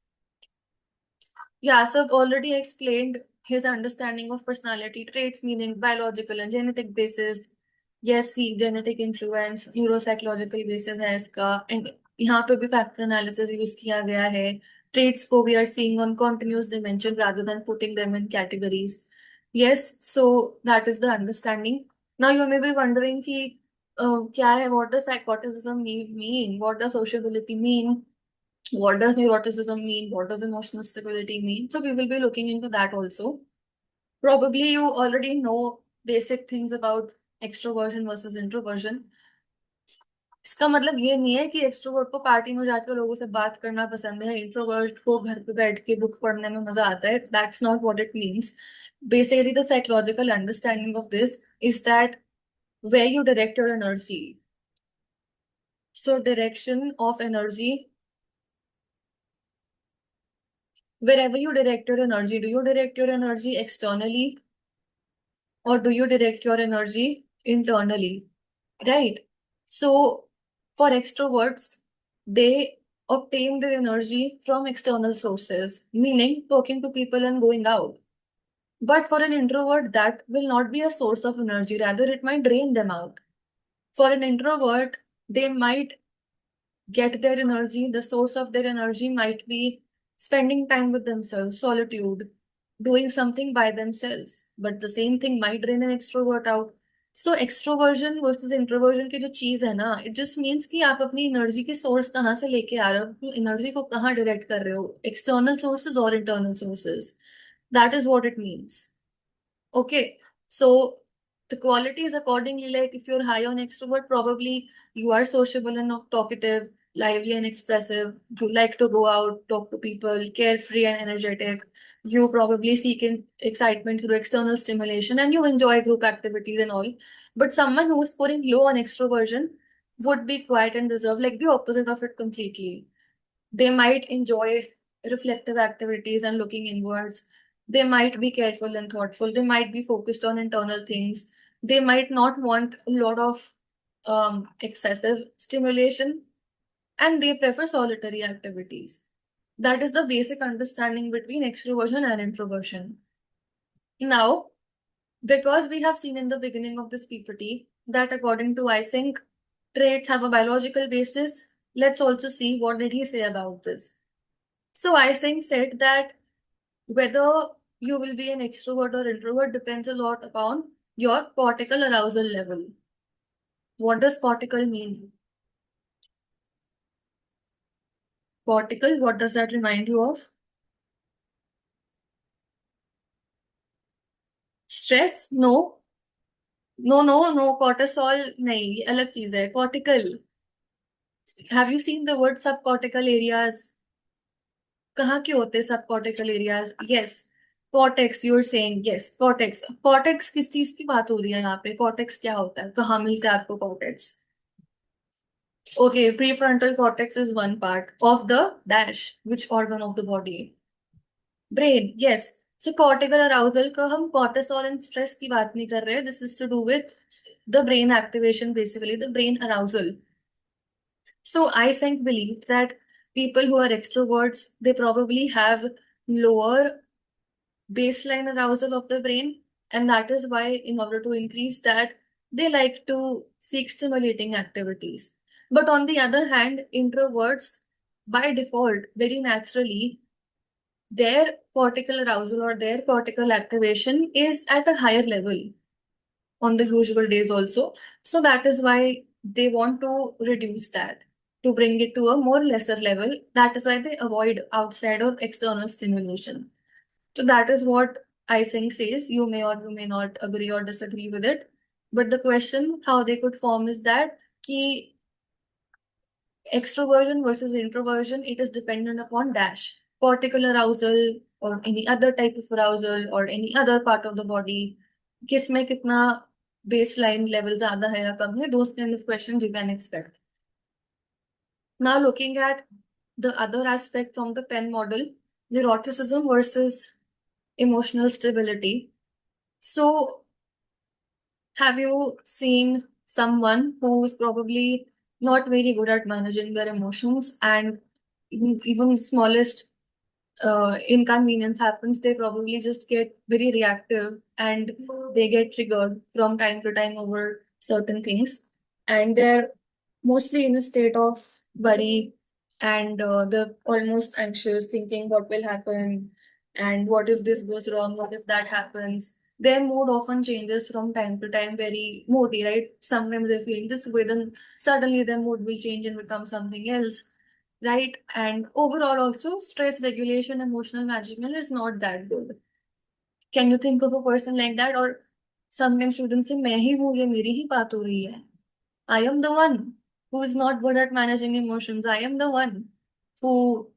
Speaker 1: Yeah, so I've already explained his understanding of personality traits, meaning biological and genetic basis. Yes, see, genetic influence, neuropsychological basis है इसका, and यहाँ पे भी factor analysis use किया गया है. Traits को we are seeing on continuous dimension rather than putting them in categories. Yes, so that is the understanding. Now you may be wondering कि क्या है, what does psychoticism mean? What does sociability mean? What does neuroticism mean? What does emotional stability mean? So we will be looking into that also. Probably you already know basic things about extroversion versus introversion. इसका मतलब ये नहीं है कि extrovert को party में जाकर लोगों से बात करना पसंद है, इंट्रोवर्ट को घर पे बैठ के बुक पढ़ने में मजा आता है. That's not what it means. Basically, the psychological understanding of this is that where you direct your energy. So direction of energy, wherever you direct your energy, do you direct your energy externally or do you direct your energy internally? Right. So for extroverts, they obtain their energy from external sources, meaning talking to people and going out. But for an introvert, that will not be a source of energy, rather, it might drain them out. For an introvert, they might get their energy, the source of their energy might be spending time with themselves, solitude, doing something by themselves. But the same thing might drain an extrovert out. So extroversion versus introversion की जो चीज है ना, it just means कि आप अपनी energy के source कहाँ से लेके आ रहे हो, अपनी एनर्जी को कहाँ डायरेक्ट कर रहे हो, एक्सटर्नल सोर्सेज और internal sources. That is what it means. Okay, so the quality is accordingly like if you're high on extrovert, probably you are sociable and talkative, lively and expressive. You like to go out, talk to people, carefree and energetic. You probably seek excitement through external stimulation and you enjoy group activities and all. But someone who is scoring low on extroversion would be quiet and reserved, like the opposite of it completely. They might enjoy reflective activities and looking inwards. They might be careful and thoughtful. They might be focused on internal things. They might not want a lot of excessive stimulation and they prefer solitary activities. That is the basic understanding between extroversion and introversion. Now, because we have seen in the beginning of this PPT that according to Ising, traits have a biological basis, let's also see what did he say about this. So Ising said that whether you will be an extrovert or introvert depends a lot upon your cortical arousal level. What does cortical mean? Cortical, what does that remind you of? Stress? No. No, cortisol नहीं, ये अलग चीज है. Cortical. Have you seen the word subcortical areas? कहाँ के होते हैं subcortical areas? Yes, cortex. You are saying yes, cortex. Cortex किस चीज की बात हो रही है यहाँ पे? कॉर्टेक्स क्या होता है, कहाँ मिलता है आपको cortex? Okay, prefrontal cortex is one part of the dash. Which organ of the body? Brain. Yes. So cortical arousal का हम cortisol and stress की बात नहीं कर रहे हैं. This is to do with the brain activation, basically the brain arousal. So I think believe that people who are extroverts, they probably have lower baseline arousal of the brain, and that is why in order to increase that, they like to seek stimulating activities. But on the other hand, introverts by default very naturally their cortical arousal or their cortical activation is at a higher level on the usual days also. So that is why they want to reduce that, to bring it to a more lesser level. That is why they avoid outside or external stimulation. So that is what Ising says. You may or you may not agree or disagree with it. But the question how they could form is that ki extroversion versus introversion, it is dependent upon dash. Cortical arousal or any other type of arousal or any other part of the body. किसमें कितना baseline level ज़्यादा है या कम है? Those kind of questions you can expect. Now looking at the other aspect from the Penn model, neuroticism versus emotional stability. So, have you seen someone who is probably not very good at managing their emotions and even smallest inconvenience happens, they probably just get very reactive and they get triggered from time to time over certain things, and they're mostly in a state of worry and they're almost anxious, thinking what will happen and what if this goes wrong, what if that happens. Their mood often changes from time to time, very moody, right? Sometimes they're feeling this way, then suddenly their mood will change and become something else, right? And overall, also, stress regulation, emotional management is not that good. Can you think of a person like that? Or sometimes students say, मैं ही हूँ, ये मेरी ही बात हो रही है. I am the one who is not good at managing emotions. I am the one who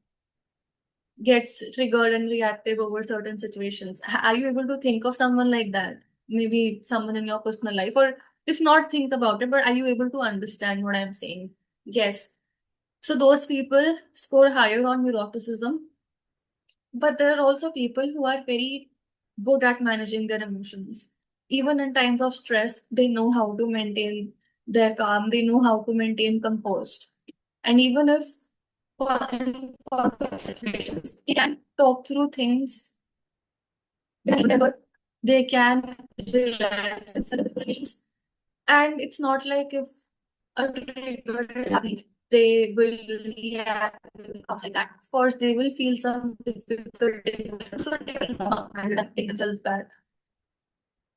Speaker 1: gets triggered and reactive over certain situations. Are you able to think of someone like that? Maybe someone in your personal life, or if not, think about it, but are you able to understand what I'm saying? Yes. So those people score higher on neuroticism, but there are also people who are very good at managing their emotions. Even in times of stress, they know how to maintain their calm, they know how to maintain composed. And even if in conflict situations. They can talk through things whenever they can relax in certain situations. And it's not like if a trigger is happening, they will react like that. Of course, they will feel some difficulty, so they will not and take themselves back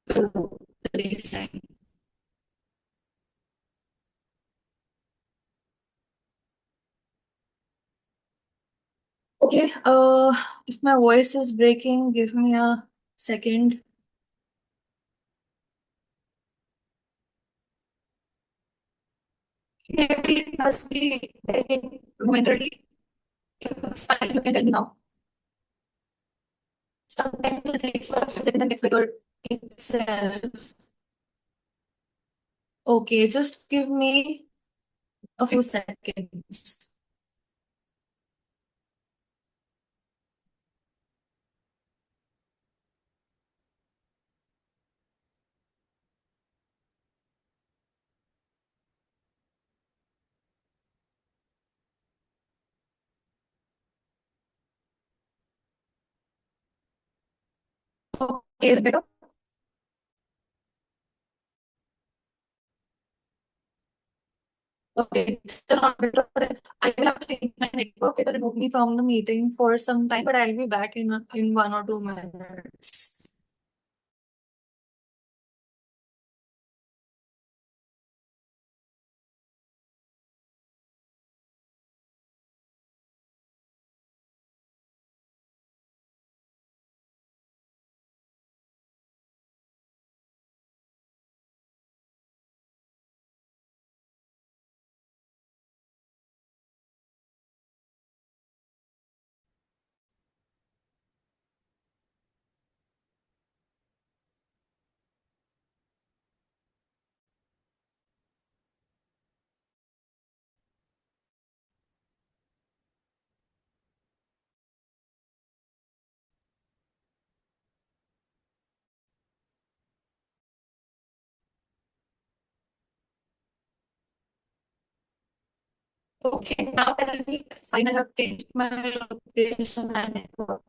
Speaker 1: to the baseline. Okay, if my voice is breaking, give me a second. Maybe it must be breaking momentarily. If it's fine, you can tell me now. Sometimes it takes for a few seconds and gets better itself. Okay, just give me a few seconds. Okay, is it better? Okay, it's still not better, but I will have to change my network. It will remove me from the meeting for some time, but I'll be back in 1 or 2 minutes. Okay, now tell me, fine, I have changed my location and network.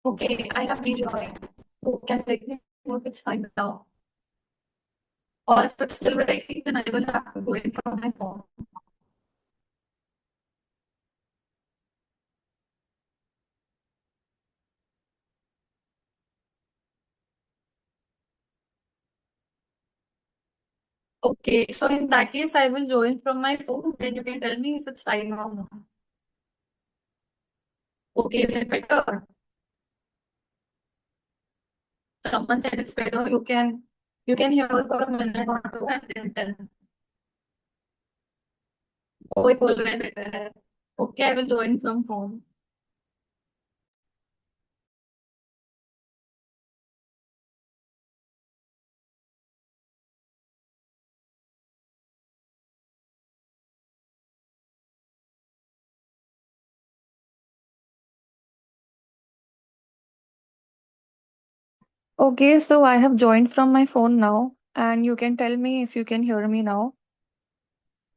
Speaker 1: Okay, I have rejoined. So can you let me know if it's fine now? Or if it's still breaking, then I will have to go in from my phone. Okay, so in that case, I will join from my phone. Then you can tell me if it's fine or not. Okay, is it better? Someone said it's better. You can hear for a minute or two and then tell. कोई बोल रहा है better है. Okay, I will join from phone. Okay, so I have joined from my phone now, and you can tell me if you can hear me now.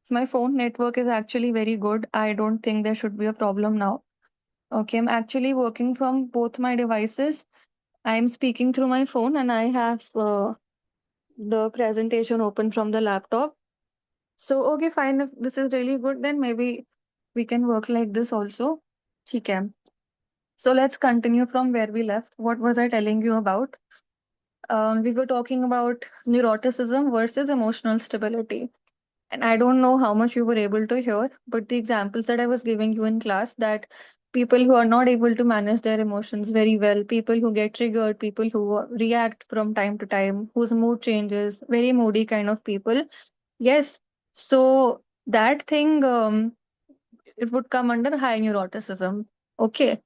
Speaker 1: My phone network is actually very good. I don't think there should be a problem now. Okay, I'm actually working from both my devices. I'm speaking through my phone, and I have the presentation open from the laptop. So, okay, fine. If this is really good, then maybe we can work like this also. Okay. So let's continue from where we left. What was I telling you about? We were talking about neuroticism versus emotional stability. And I don't know how much you were able to hear, but the examples that I was giving you in class, that people who are not able to manage their emotions very well, people who get triggered, people who react from time to time, whose mood changes, very moody kind of people. Yes. So that thing, it would come under high neuroticism. Okay.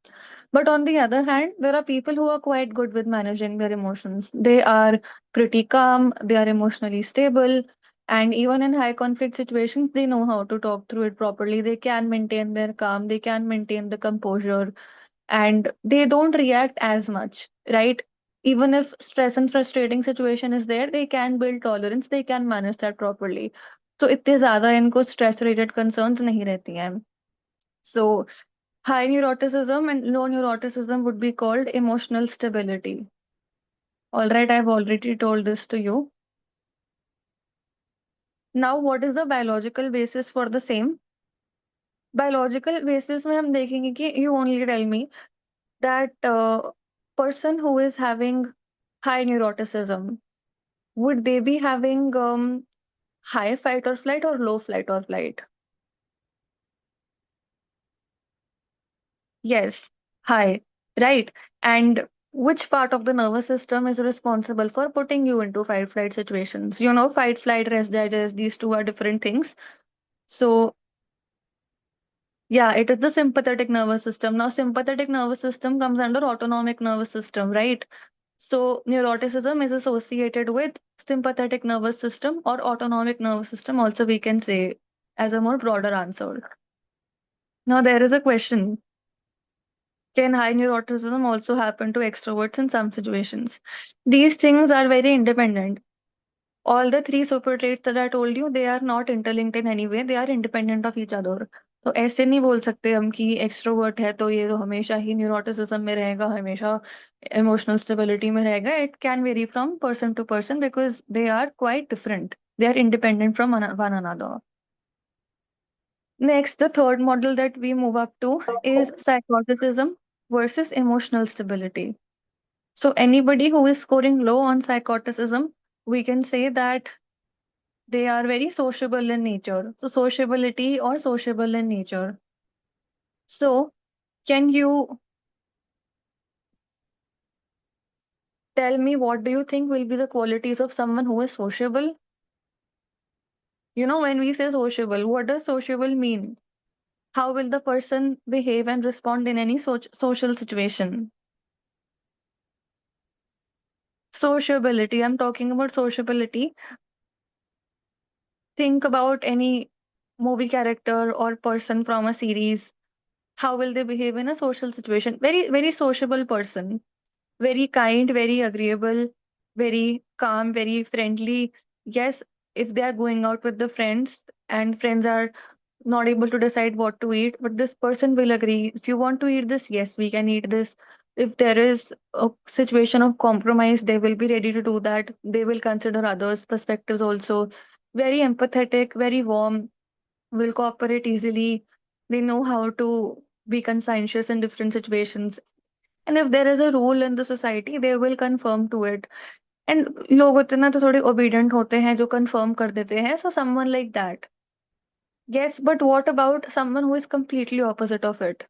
Speaker 1: But on the other hand, there are people who are quite good with managing their emotions. They are pretty calm, they are emotionally stable, and even in high conflict situations, they know how to talk through it properly. They can maintain their calm, they can maintain the composure, and they don't react as much, right? Even if stress and frustrating situation is there, they can build tolerance, they can manage that properly. So इतने ज्यादा इनको stress related concerns नहीं रहती हैं. So high neuroticism and low neuroticism would be called emotional stability. All right, I've already told this to you. Now, what is the biological basis for the same? Biological basis में हम देखेंगे कि you only tell me that person who is having high neuroticism, would they be having high fight or flight or low flight or flight? Yes, high, right. And which part of the nervous system is responsible for putting you into fight flight situations? You know, fight, flight, rest, digest, these two are different things. So, yeah, it is the sympathetic nervous system. Now, sympathetic nervous system comes under autonomic nervous system, right? So, neuroticism is associated with sympathetic nervous system or autonomic nervous system, also, we can say, as a more broader answer. Now, there is a question. Can high neuroticism also happen to extroverts in some situations? These things are very independent. All the three super traits that I told you, they are not interlinked in any way. They are independent of each other. तो ऐसे नहीं बोल सकते हम कि extrovert है तो ये तो हमेशा ही न्यूरोटिसिज्म में रहेगा, हमेशा इमोशनल स्टेबिलिटी में रहेगा. It can vary from person to person because they are quite different. They are independent from one another. Next, the third model that we move up to is psychoticism versus emotional stability. So anybody who is scoring low on psychoticism, we can say that they are very sociable in nature. So sociability or sociable in nature. So can you tell me what do you think will be the qualities of someone who is sociable? You know, when we say sociable, what does sociable mean? How will the person behave and respond in any social situation? Sociability, I'm talking about sociability. Think about any movie character or person from a series. How will they behave in a social situation? Very, very sociable person. Very kind, very agreeable, very calm, very friendly. Yes, if they are going out with the friends and friends are not able to decide what to eat, but this person will agree. If you want to eat this, yes, we can eat this. If there is a situation of compromise, they will be ready to do that. They will consider others' perspectives also. Very empathetic, very warm, will cooperate easily. They know how to be conscientious in different situations. And if there is a rule in the society, they will conform to it. And लोग होते हैं ना तो थोड़े obedient होते हैं जो confirm कर देते हैं. So someone like that. Yes, but what about someone who is completely opposite of it?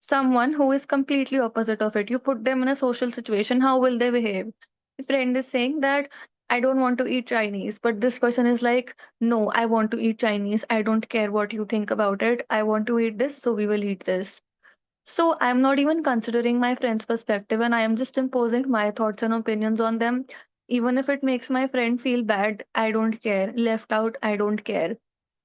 Speaker 1: Someone who is completely opposite of it. You put them in a social situation, how will they behave? A friend is saying that I don't want to eat Chinese, but this person is like, no, I want to eat Chinese. I don't care what you think about it. I want to eat this, so we will eat this. So I'm not even considering my friend's perspective and I am just imposing my thoughts and opinions on them. Even if it makes my friend feel bad, I don't care. Left out, I don't care.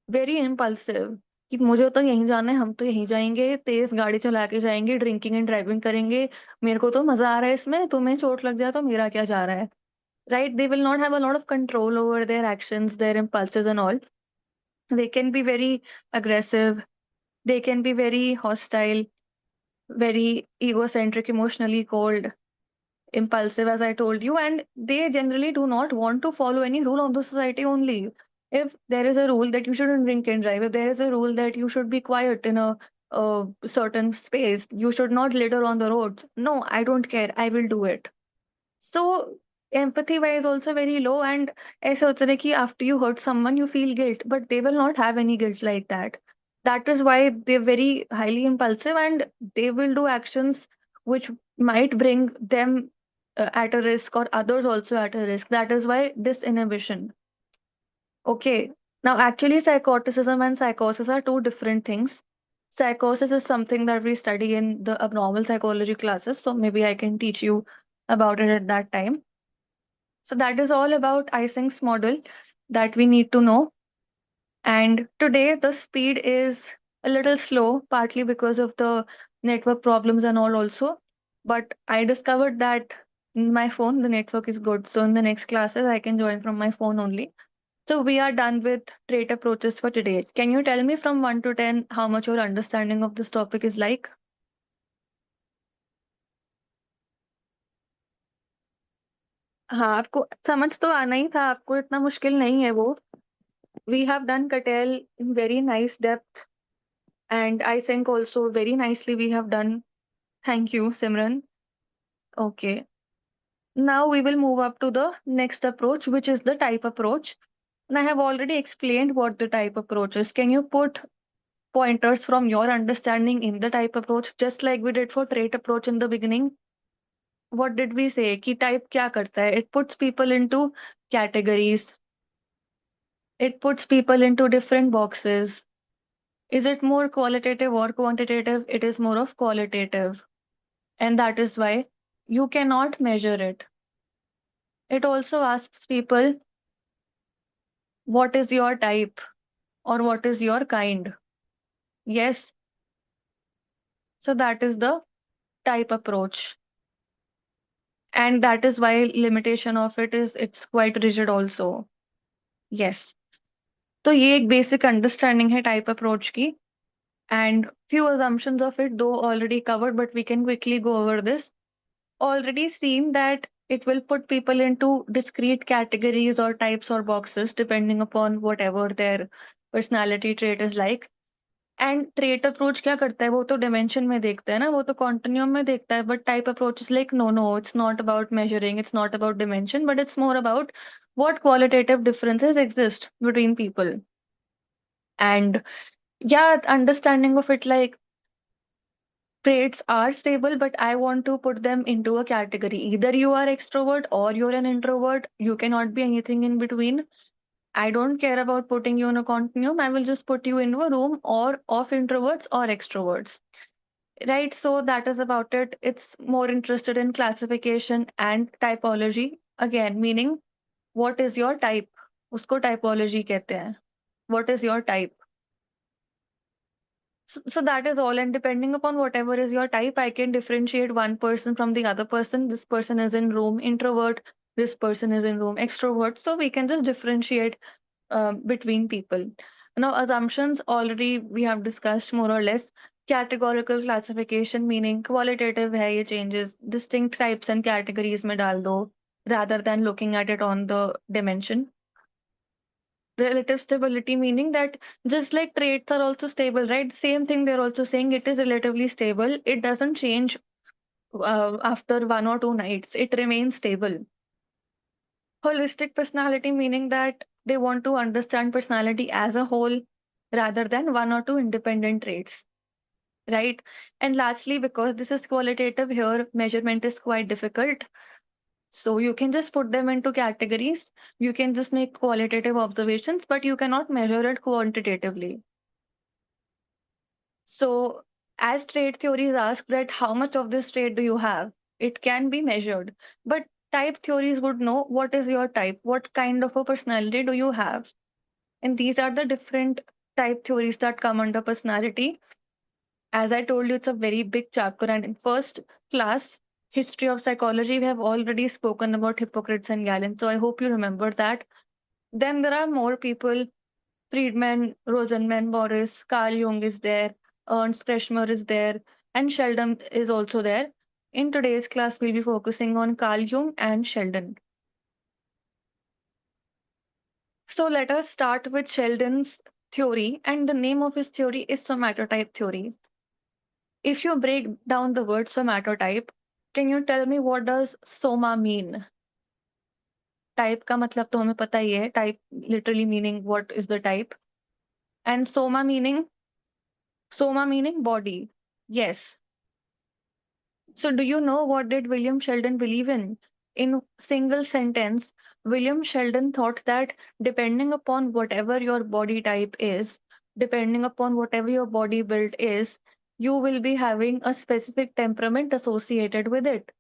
Speaker 1: Very impulsive.
Speaker 2: कि मुझे तो यहीं जाना है, हम तो यहीं जाएंगे, तेज गाड़ी चला के जाएंगे, ड्रिंकिंग एंड ड्राइविंग करेंगे, मेरे को तो मजा आ रहा है इसमें, तुम्हें चोट लग जाए तो मेरा क्या जा रहा है। Right, they will not have a lot of control over their actions, their impulses and all. They can be very aggressive, they can be very hostile, very egocentric, emotionally cold, impulsive, as I told you, and they generally do not want to follow any rule of the society only. If there is a rule that you shouldn't drink and drive, if there is a rule that you should be quiet in a certain space, you should not litter on the roads. No, I don't care. I will do it. So empathy wise also very low, and ऐसे होता है कि after you hurt someone you feel guilt, but they will not have any guilt like that. That is why they're very highly impulsive, and they will do actions which might bring them at a risk, or others also at a risk. That is why disinhibition. Okay. Now actually psychoticism and psychosis are two different things. Psychosis is something that we study in the abnormal psychology classes, so maybe I can teach you about it at that time. So that is all about Ising's model that we need to know. And today the speed is a little slow, partly because of the network problems and all also. But I discovered that in my phone the network is good. So in the next classes I can join from my phone only. So we are done with trait approaches for today. Can you tell me from 1 to 10 how much your understanding of this topic is like? हाँ, आपको समझ तो आना ही था, आपको इतना मुश्किल नहीं है वो. We have done Cattell in very nice depth, and I think also very nicely we have done. Thank you, Simran. Okay. Now we will move up to the next approach, which is the type approach. And I have already explained what the type approach is. Can you put pointers from your understanding in the type approach, just like we did for trait approach in the beginning? What did we say? कि type क्या करता है? It puts people into categories. It puts people into different boxes. Is it more qualitative or quantitative? It is more of qualitative. And that is why you cannot measure it. It also asks people, what is your type or what is your kind? Yes, so that is the type approach. And that is why limitation of it is it's quite rigid also. Yes. तो ये एक basic understanding है type approach की. And few assumptions of it though already covered, but we can quickly go over this. Already seen that it will put people into discrete categories or types or boxes depending upon whatever their personality trait is like. And trait approach क्या करता है, वो तो dimension में देखता है ना, वो तो कॉन्टिन्यूम में देखता है. But type approach is like no no, it's not about measuring, it's not about dimension, but it's more about what qualitative differences exist between people. And yeah, understanding of it like traits are stable, but I want to put them into a category. Either you are extrovert or you're an introvert. You cannot be anything in between. I don't care about putting you in a continuum. I will just put you into a room or of introverts or extroverts. Right, so that is about it. It's more interested in classification and typology. Again, meaning what is your type? उसको typology कहते हैं. What is your type? So that is all. And depending upon whatever is your type, I can differentiate one person from the other person. This person is in room introvert. This person is in room extrovert. So we can just differentiate between people. Now, assumptions already we have discussed more or less. Categorical classification meaning qualitative है ये changes, distinct types and categories में डाल दो rather than looking at it on the dimension. Relative stability meaning that just like traits are also stable, right? Same thing they're also saying, it is relatively stable. It doesn't change after 1 or 2 nights. It remains stable. Holistic personality meaning that they want to understand personality as a whole rather than 1 or 2 independent traits, right? And lastly, because this is qualitative here, measurement is quite difficult. So you can just put them into categories. You can just make qualitative observations, but you cannot measure it quantitatively. So as trait theories ask that how much of this trait do you have? It can be measured. But type theories would know what is your type, what kind of a personality do you have. And these are the different type theories that come under personality. As I told you, it's a very big chapter, and in first class history of psychology, we have already spoken about Hippocrates and Galen. So I hope you remember that. Then there are more people: Friedman, Rosenman, Boris, Carl Jung is there, Ernst Kretschmer is there, and Sheldon is also there. In today's class, we'll be focusing on Carl Jung and Sheldon. So let us start with Sheldon's theory, and the name of his theory is somatotype theory. If you break down the word somatotype, can you tell me what does soma mean? Type का मतलब तो हमें पता ही है. Type literally meaning what is the type, and soma meaning body. Yes. So do you know what did William Sheldon believe in? In single sentence, William Sheldon thought that depending upon whatever your body type is, depending upon whatever your body build is, you will be having a specific temperament associated with it.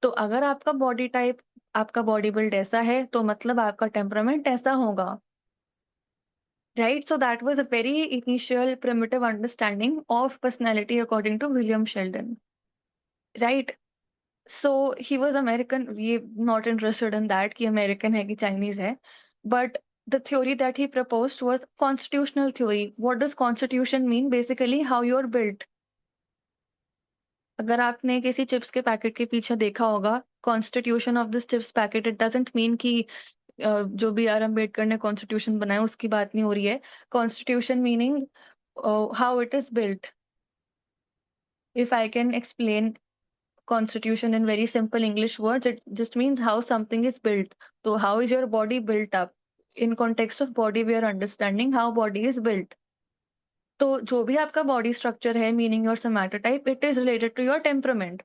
Speaker 2: तो अगर आपका body type, आपका body build ऐसा है, तो मतलब आपका temperament ऐसा होगा. Right? So that was a very initial primitive understanding of personality according to William Sheldon. Right? So he was American. We not interested in that कि American है कि Chinese है. But the theory that he proposed was constitutional theory. What does constitution mean? Basically, how you're built. अगर आपने किसी chips के packet के पीछे देखा होगा, constitution of this chips packet, it doesn't mean कि जो बी आर अम्बेडकर ने कॉन्स्टिट्यूशन बनाया उसकी बात नहीं हो रही है. Constitution meaning how it is built. If I can explain constitution in very simple English words, it just means how something is built. So, how is your body built up? In context of body, we are understanding how body is built. तो जो भी आपका body structure है, meaning your somatotype, it is related to your temperament.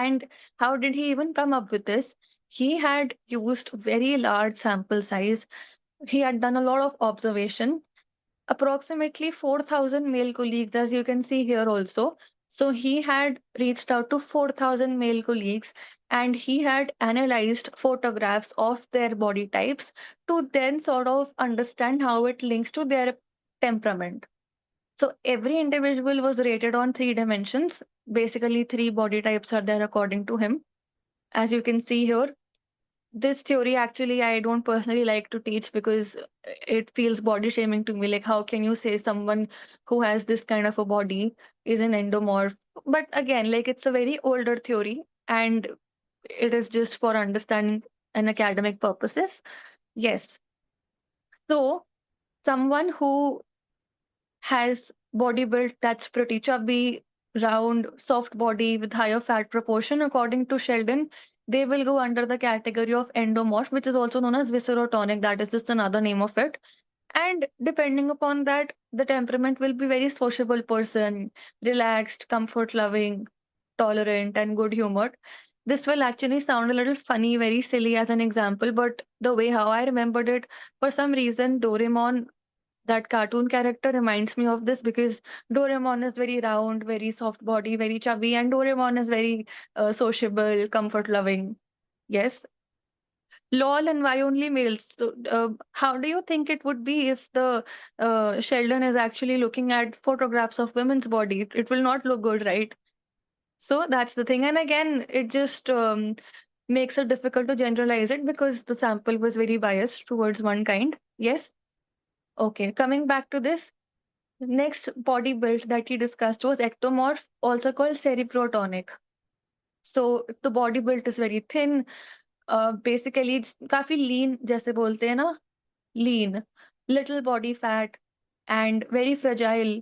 Speaker 2: And how did he even come up with this? He had used very large sample size. He had done a lot of observation, approximately 4,000 male colleagues, as you can see here also. So he had reached out to 4,000 male colleagues, and he had analyzed photographs of their body types to then sort of understand how it links to their temperament. So every individual was rated on three dimensions. Basically, three body types are there according to him. As you can see here, this theory actually I don't personally like to teach because it feels body shaming to me. Like, how can you say someone who has this kind of a body is an endomorph? But again, like, it's a very older theory and it is just for understanding and academic purposes. Yes. So, someone who has body build that's pretty chubby, round, soft body with higher fat proportion, according to Sheldon, they will go under the category of endomorph, which is also known as viscerotonic. That is just another name of it. And depending upon that, the temperament will be very sociable person, relaxed, comfort loving, tolerant, and good humored. This will actually sound a little funny, very silly as an example, but the way how I remembered it, for some reason, Doraemon, that cartoon character, reminds me of this because Doraemon is very round, very soft body, very chubby, and Doraemon is very sociable, comfort loving. Yes. Lol, and why only males? So, how do you think it would be if the Sheldon is actually looking at photographs of women's bodies? It will not look good, right? So that's the thing. And again, it just makes it difficult to generalize it because the sample was very biased towards one kind. Yes. Okay. Coming back to this, next body build that he discussed was ectomorph, also called cerebrotonic. So the body build is very thin. Basically, काफी lean जैसे बोलते हैं ना, lean, little body fat, and very fragile.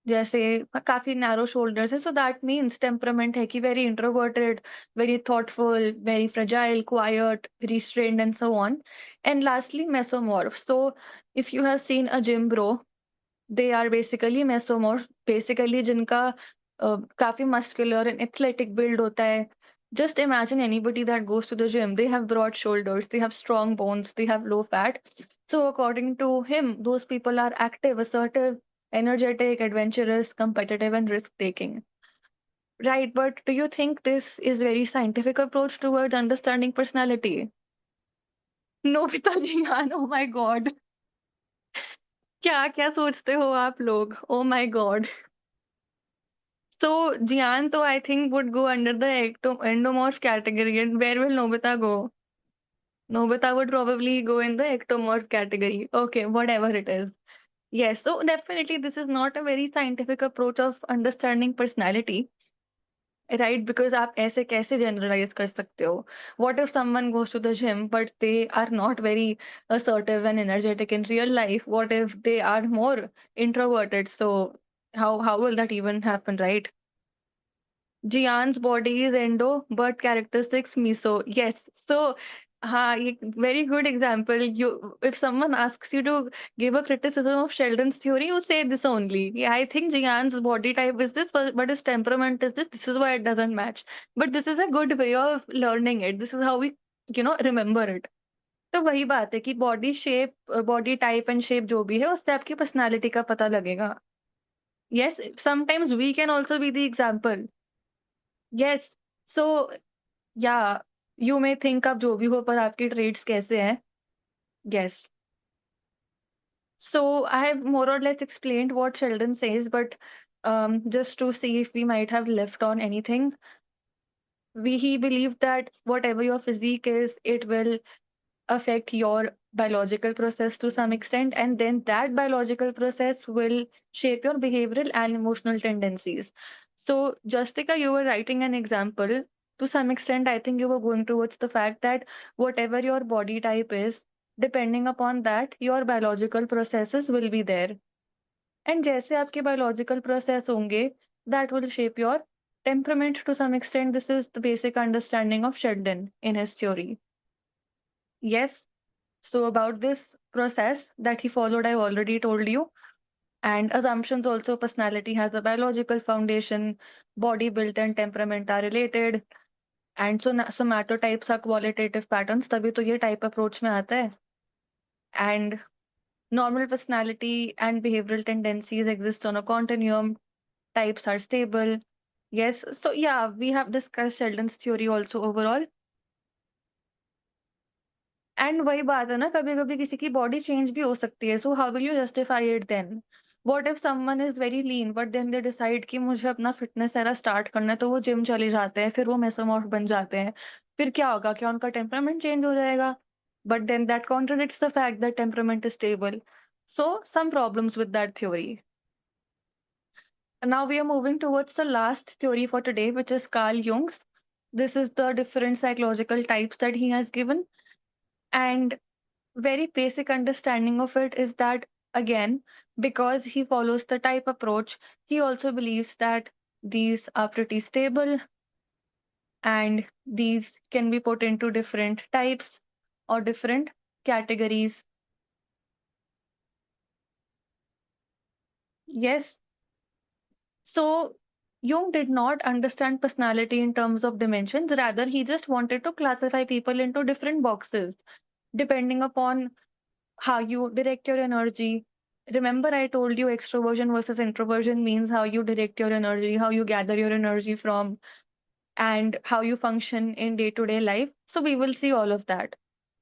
Speaker 2: जैसे काफी narrow shoulders है, so that means temperament है कि very introverted, very thoughtful, very fragile, quiet, restrained, and so on. And lastly, mesomorph. So if you have seen a gym bro, they are basically mesomorph, basically जिनका काफी muscular and athletic build होता है. Just imagine anybody that goes to the gym. They have broad shoulders, they have strong bones, they have low fat. So according to him, those people are active, assertive, energetic, adventurous, competitive, and risk-taking. Right, but do you think this is very scientific approach towards understanding personality? No, Pitaji, oh my God. क्या क्या सोचते हो आप लोग? Oh my God. So Jian, तो I think would go under the endomorph category, and where will Nobita go? Nobita would probably go in the ectomorph category. Okay, whatever it is. Yes, so definitely this is not a very scientific approach of understanding personality, right? Because आप ऐसे कैसे generalize कर सकते हो? What if someone goes to the gym but they are not very assertive and energetic in real life? What if they are more introverted? So how will that even happen, right? Jian's body is endo, but characteristics meso. Yes. So, very good example. If someone asks you to give a criticism of Sheldon's theory, you say this only. Yeah, I think Jian's body type is this, but his temperament is this. This is why it doesn't match. But this is a good way of learning it. This is how we, remember it. तो वही बात है कि body shape, body type and shape जो भी है उससे आपकी पर्सनालिटी का पता लगेगा. Yes, sometimes we can also be the example. Yes. So yeah you may think आप जो भी हो पर आपके ट्रेड्स कैसे हैं. Yes. So I have more or less explained what Sheldon says, but just to see if we might have left on anything, he believed that whatever your physique is, it will affect your biological process to some extent, and then that biological process will shape your behavioral and emotional tendencies. So, Justika, you were writing an example. To some extent, I think you were going towards the fact that whatever your body type is, depending upon that, your biological processes will be there. And जैसे आपके biological process होंगे, that will shape your temperament to some extent. This is the basic understanding of Sheldon in his theory. Yes. So about this process that he followed, I've already told you. And assumptions also, personality has a biological foundation, body built and temperament are related. And so somatotypes are qualitative patterns, तभी तो ये type approach में आता है. And normal personality and behavioral tendencies exist on a continuum. Types are stable. Yes. So yeah, we have discussed Sheldon's theory also overall. And वही बात है ना, कभी-कभी किसी की बॉडी चेंज भी हो सकती है, so how will you justify it then? What if someone is very lean but then they decide कि मुझे अपना फिटनेस एरा स्टार्ट करना है, तो वो जिम चले जाते हैं, फिर वो मेसोमॉर्फ बन जाते हैं. फिर क्या होगा? क्या उनका टेम्परामेंट चेंज हो जाएगा? But then that contradicts the fact that temperament is stable. So some problems with that theory. Now we are moving towards the last theory for today, which is Carl Jung's. This is the different psychological types that he has given. And very basic understanding of it is that, again, because he follows the type approach, he also believes that these are pretty stable and these can be put into different types or different categories. Yes. So Jung did not understand personality in terms of dimensions. Rather, he just wanted to classify people into different boxes depending upon how you direct your energy. Remember, I told you extroversion versus introversion means how you direct your energy, how you gather your energy from, and how you function in day to day life. So, we will see all of that.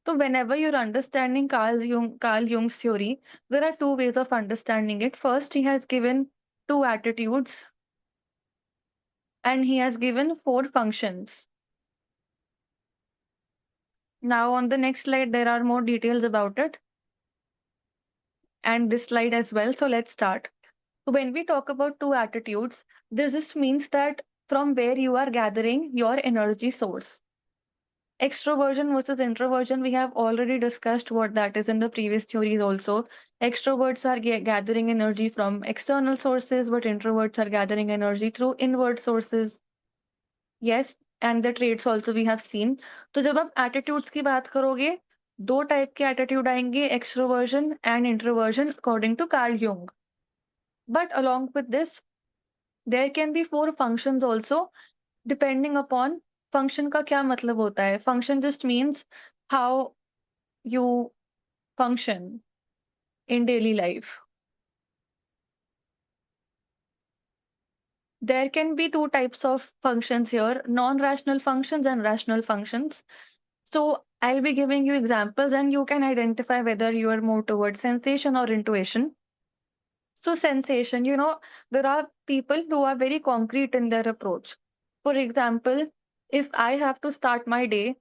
Speaker 2: So, whenever you're understanding Carl Jung's theory, there are two ways of understanding it. First, he has given two attitudes and he has given four functions. Now, on the next slide, there are more details about it and this slide as well. So, let's start. When we talk about two attitudes, this just means that from where you are gathering your energy source. Extroversion versus introversion, we have already discussed what that is in the previous theories also. Extroverts are gathering energy from external sources, but introverts are gathering energy through inward sources. Yes, and the traits also we have seen. तो जब आप attitudes की बात करोगे, दो type के attitude आएंगे, extroversion and introversion according to Carl Jung. But along with this, there can be four functions also, depending upon function का क्या मतलब होता है. Function just means how you function in daily life. There can be two types of functions here, non-rational functions and rational functions. So I'll be giving you examples and you can identify whether you are more towards sensation or intuition. So sensation, there are people who are very concrete in their approach. For example, if I have to start my day,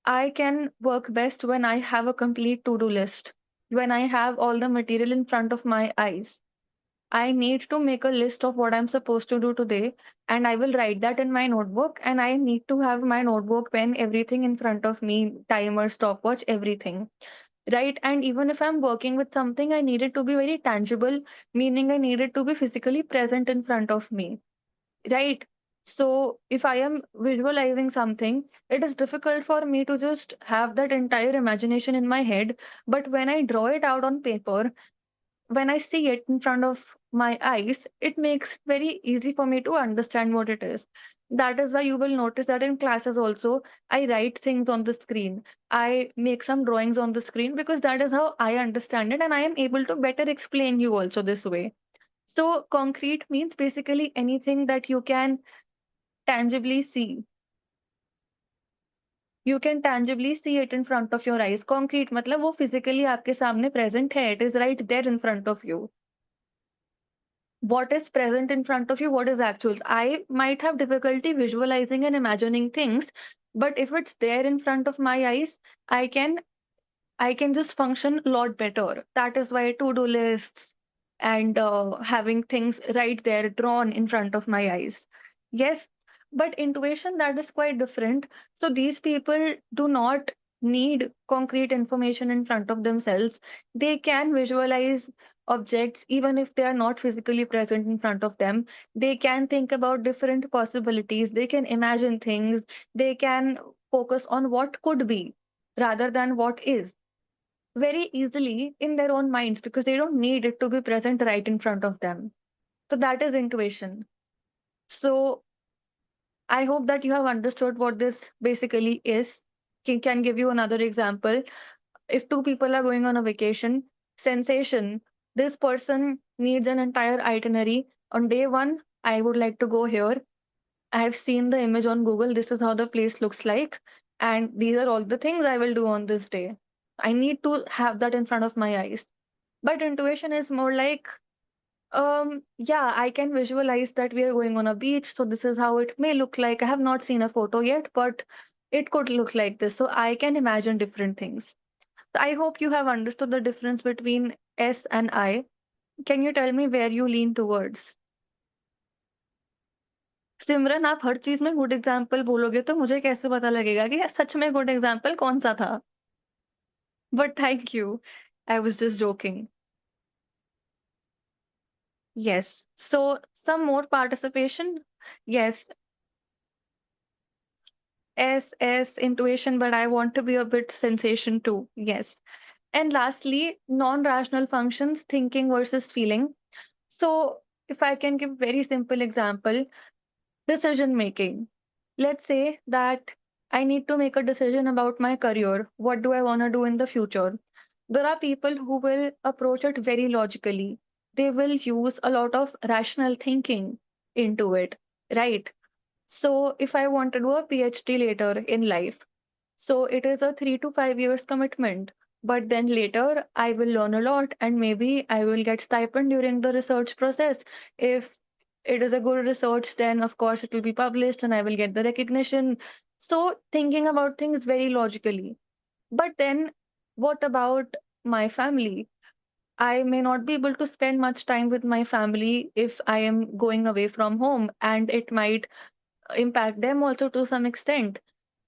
Speaker 2: I can work best when I have a complete to-do list, when I have all the material in front of my eyes. I need to make a list of what I'm supposed to do today, and I will write that in my notebook. And I need to have my notebook, pen, everything in front of me, timer, stopwatch, everything. Right. And even if I'm working with something, I need it to be very tangible, meaning I need it to be physically present in front of me. Right. So if I am visualizing something, it is difficult for me to just have that entire imagination in my head. But when I draw it out on paper, when I see it in front of my eyes, it makes it very easy for me to understand what it is. That is why you will notice that in classes also, I write things on the screen. I make some drawings on the screen because that is how I understand it, and I am able to better explain you also this way. So, concrete means basically anything that you can tangibly see. You can tangibly see it in front of your eyes. Concrete मतलब वो physically आपके सामने present है. It is right there in front of you. What is present in front of you, what is actual. I might have difficulty visualizing and imagining things, but if it's there in front of my eyes, i can I can just function a lot better. That is why to-do lists and having things right there drawn in front of my eyes. Yes, but intuition, that is quite different. So these people do not need concrete information in front of themselves. They can visualize objects even if they are not physically present in front of them. They can think about different possibilities. They can imagine things. They can focus on what could be rather than what is very easily in their own minds because they don't need it to be present right in front of them. So that is intuition. So I hope that you have understood what this basically is. Can give you another example. If two people are going on a vacation, sensation, this person needs an entire itinerary. On day one, I would like to go here. I have seen the image on Google. This is how the place looks like. And these are all the things I will do on this day. I need to have that in front of my eyes. But intuition is more like, yeah, I can visualize that we are going on a beach, so this is how it may look like. I have not seen a photo yet, but it could look like this. So I can imagine different things. So I hope you have understood the difference between S and I. Can you tell me where you lean towards? सिमरन, आप हर चीज में good example बोलोगे तो मुझे कैसे पता लगेगा कि सच में गुड एग्जाम्पल कौन सा था? But thank you, I was just joking. Yes. So some more participation. Yes, S, intuition, but I want to be a bit sensation too. Yes. And lastly, non-rational functions, thinking versus feeling. So if I can give very simple example, decision making. Let's say that I need to make a decision about my career. What do I want to do in the future? There are people who will approach it very logically. They will use a lot of rational thinking into it, right? So, if I want to do a PhD later in life, so it is a 3 to 5 years commitment. But then later, I will learn a lot and maybe I will get stipend during the research process. If it is a good research, then of course it will be published and I will get the recognition. So, thinking about things very logically. But then, what about my family? I may not be able to spend much time with my family if I am going away from home, and it might impact them also to some extent.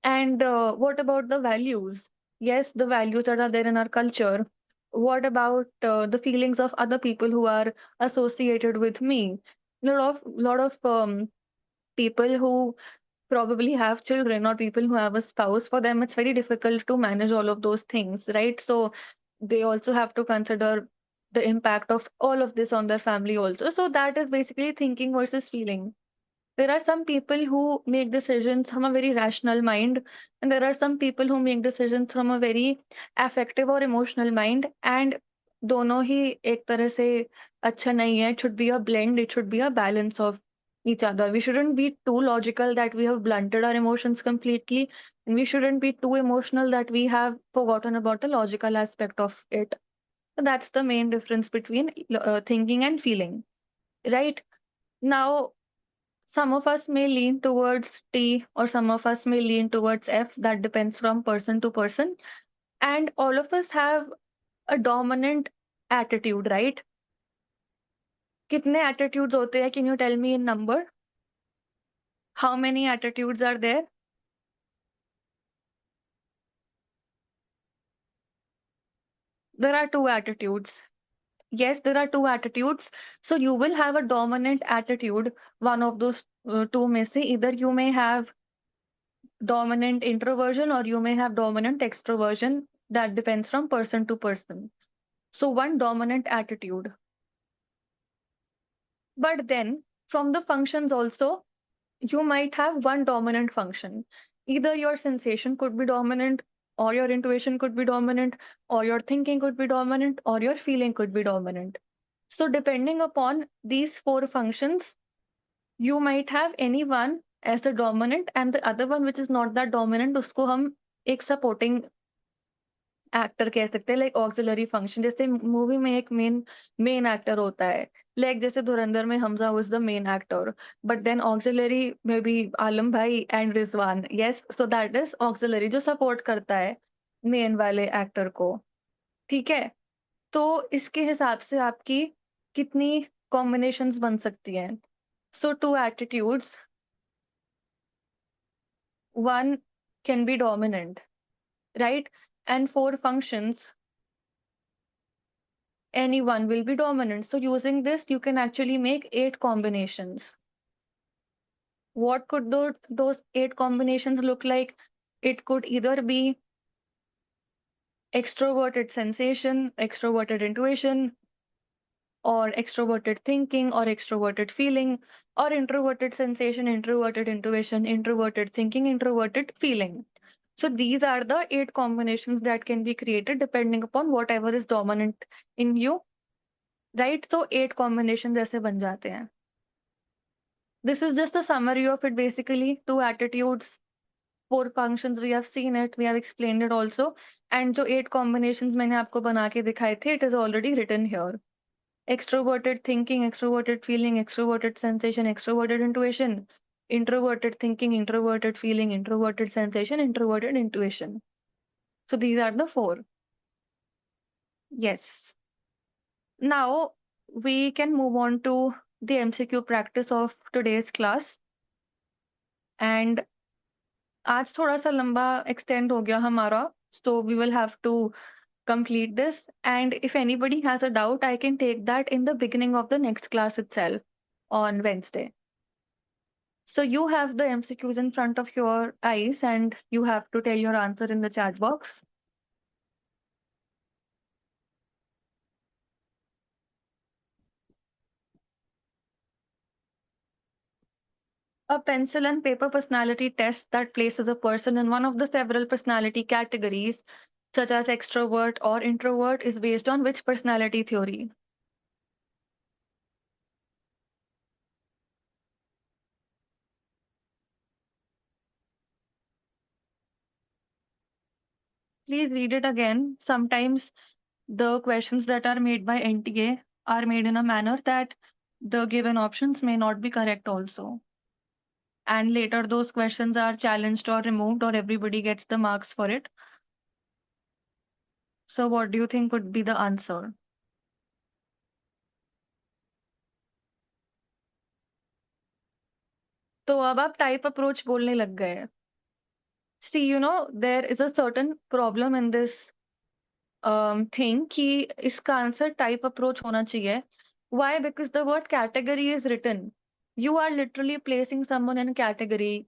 Speaker 2: And what about the values? Yes, the values that are there in our culture. What about the feelings of other people who are associated with me? Lot of people who probably have children or people who have a spouse, for them it's very difficult to manage all of those things, right? So they also have to consider the impact of all of this on their family also. So that is basically thinking versus feeling. There are some people who make decisions from a very rational mind, and there are some people who make decisions from a very affective or emotional mind. And दोनों ही एक तरह से अच्छा नहीं है. It should be a blend. It should be a balance of each other. We shouldn't be too logical that we have blunted our emotions completely, and we shouldn't be too emotional that we have forgotten about the logical aspect of it. So that's the main difference between thinking and feeling, right? Now, some of us may lean towards T or some of us may lean towards F. That depends from person to person. And all of us have a dominant attitude, right? कितने attitudes होते हैं? Can you tell me in number? How many attitudes are there? There are two attitudes. Yes, there are two attitudes. So you will have a dominant attitude. One of those two may say either you may have dominant introversion or you may have dominant extroversion. That depends from person to person. So one dominant attitude. But then from the functions also, you might have one dominant function. Either your sensation could be dominant, or your intuition could be dominant, or your thinking could be dominant, or your feeling could be dominant. So, depending upon these four functions, you might have any one as the dominant, and the other one which is not that dominant, उसको हम एक supporting actor कह सकते हैं, like auxiliary function. जैसे movie में एक main actor होता है, लाइक जैसे धुरंधर में Hamza was the main actor, but then auxiliary में भी आलम भाई and Rizwan. Yes, so that is auxiliary जो सपोर्ट करता है मेन वाले एक्टर को. ठीक है, तो इसके हिसाब से आपकी कितनी कॉम्बिनेशंस बन सकती हैं. So two attitudes, one can be dominant, right, and four functions, any one will be dominant. So using this, you can actually make 8 combinations. What could those 8 combinations look like? It could either be extroverted sensation, extroverted intuition, or extroverted thinking, or extroverted feeling, or introverted sensation, introverted intuition, introverted thinking, introverted feeling. So these are the 8 combinations that can be created depending upon whatever is dominant in you, right? So 8 combinations ऐसे बन जाते हैं. This is just a summary of it basically. Two attitudes, four functions, we have seen it, we have explained it also. And जो 8 combinations मैंने आपको बना के दिखाए थे, it is already written here. Extroverted thinking, extroverted feeling, extroverted sensation, extroverted intuition, introverted thinking, introverted feeling, introverted sensation, introverted intuition. So these are the four. Yes. Now we can move on to the MCQ practice of today's class. And आज थोड़ा सा लंबा extend हो गया हमारा, so we will have to complete this. And if anybody has a doubt, I can take that in the beginning of the next class itself on Wednesday. So you have the MCQs in front of your eyes and you have to tell your answer in the chat box. A pencil and paper personality test that places a person in one of the several personality categories, such as extrovert or introvert, is based on which personality theory? Please read it again. Sometimes the questions that are made by NTA are made in a manner that the given options may not be correct also. And later those questions are challenged or removed or everybody gets the marks for it. So what do you think would be the answer? तो अब आप type approach बोलने लग गए हैं. See, there is a certain problem in this thing कि इसका answer type approach होना चाहिए. Why? Because the word category is written. You are literally placing someone in a category.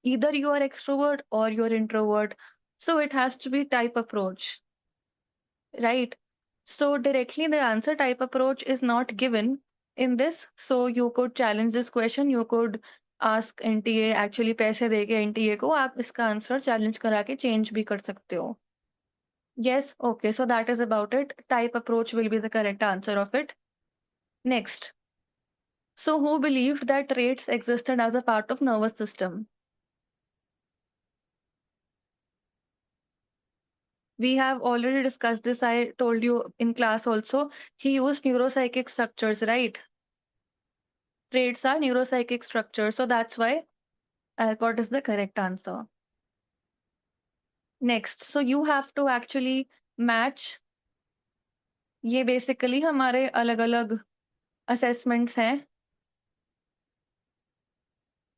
Speaker 2: Either you are extrovert or you're introvert. So it has to be type approach, right? So directly the answer type approach is not given in this. So you could challenge this question. You could ask NTA, actually पैसे देके NTA को आप इसका answer challenge करा के change भी कर सकते हो. Yes, okay, so that is about it. Type approach will be the correct answer of it. Next. So who believed that traits existed as a part of nervous system? We have already discussed this. I told you in class also. He used neuropsychic structures, right? Traits are neuropsychic structures. So that's why Alport is the correct answer. Next, so you have to actually match. ये basically हमारे अलग-अलग assessments हैं.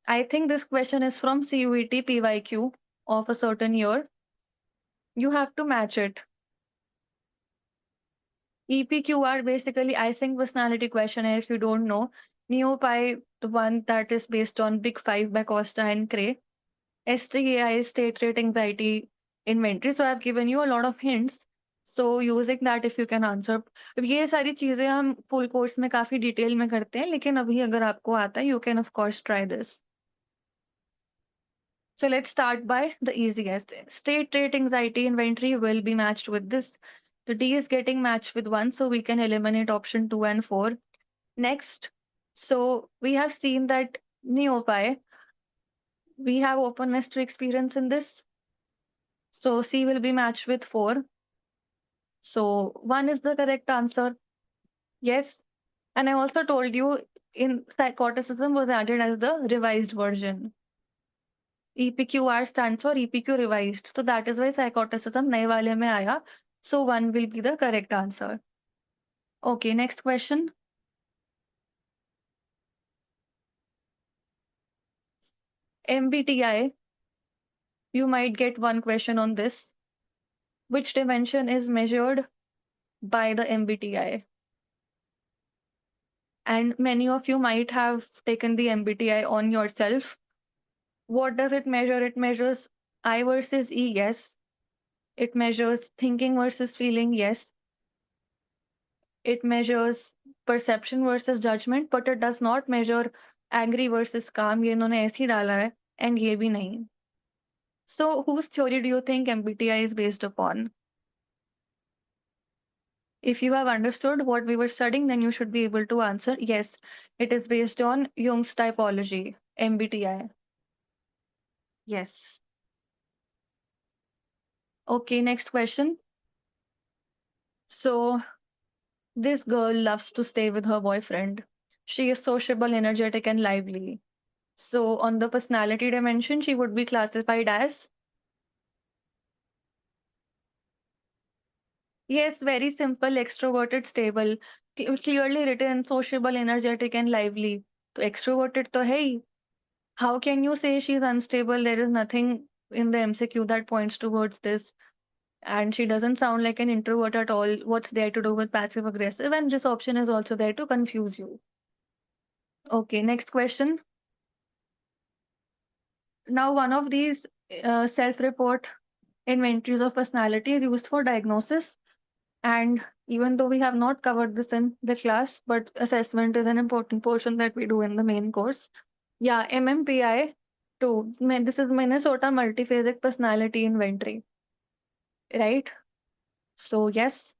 Speaker 2: I think this question is from CUET PYQ of a certain year. You have to match it. EPQR basically Eysenck personality questionnaire if you don't know. NeoPy, the one that is based on Big Five by Costa and Cray. STAI is state rate anxiety inventory. So I've given you a lot of hints. So using that if you can answer. अब ये सारी चीजें हम full course में काफी detail में करते हैं लेकिन अभी अगर आपको आता है you can of course try this. So let's start by the easiest. State rate anxiety inventory will be matched with this. The D is getting matched with 1, so we can eliminate option 2 and 4. Next, so we have seen that NeoPy, we have openness to experience in this. So C will be matched with 4. So 1 is the correct answer. Yes. And I also told you in psychoticism was added as the revised version. EPQR stands for EPQ revised. So that is why psychoticism नए वाले में आया. So 1 will be the correct answer. Okay, next question. MBTI, you might get one question on this. Which dimension is measured by the MBTI? And many of you might have taken the MBTI on yourself. What does it measure? It measures I versus E, yes. It measures thinking versus feeling, yes. It measures perception versus judgment, but it does not measure angry versus calm. ये इन्होंने ऐसे ही डाला है, and ये भी नहीं. So, whose theory do you think MBTI is based upon? If you have understood what we were studying, then you should be able to answer yes. It is based on Jung's typology, MBTI. Yes. Okay, next question. So, this girl loves to stay with her boyfriend. She is sociable, energetic, and lively. So, on the personality dimension, she would be classified as yes, very simple, extroverted, stable, clearly written, sociable, energetic, and lively. So, extroverted to hai hi. How can you say she's unstable? There is nothing in the MCQ that points towards this. And she doesn't sound like an introvert at all. What's there to do with passive aggressive? And this option is also there to confuse you. Okay, next question. Now, one of these self-report inventories of personality is used for diagnosis. And even though we have not covered this in the class, but assessment is an important portion that we do in the main course. Yeah, MMPI too. This is Minnesota Multiphasic Personality Inventory, right? So yes.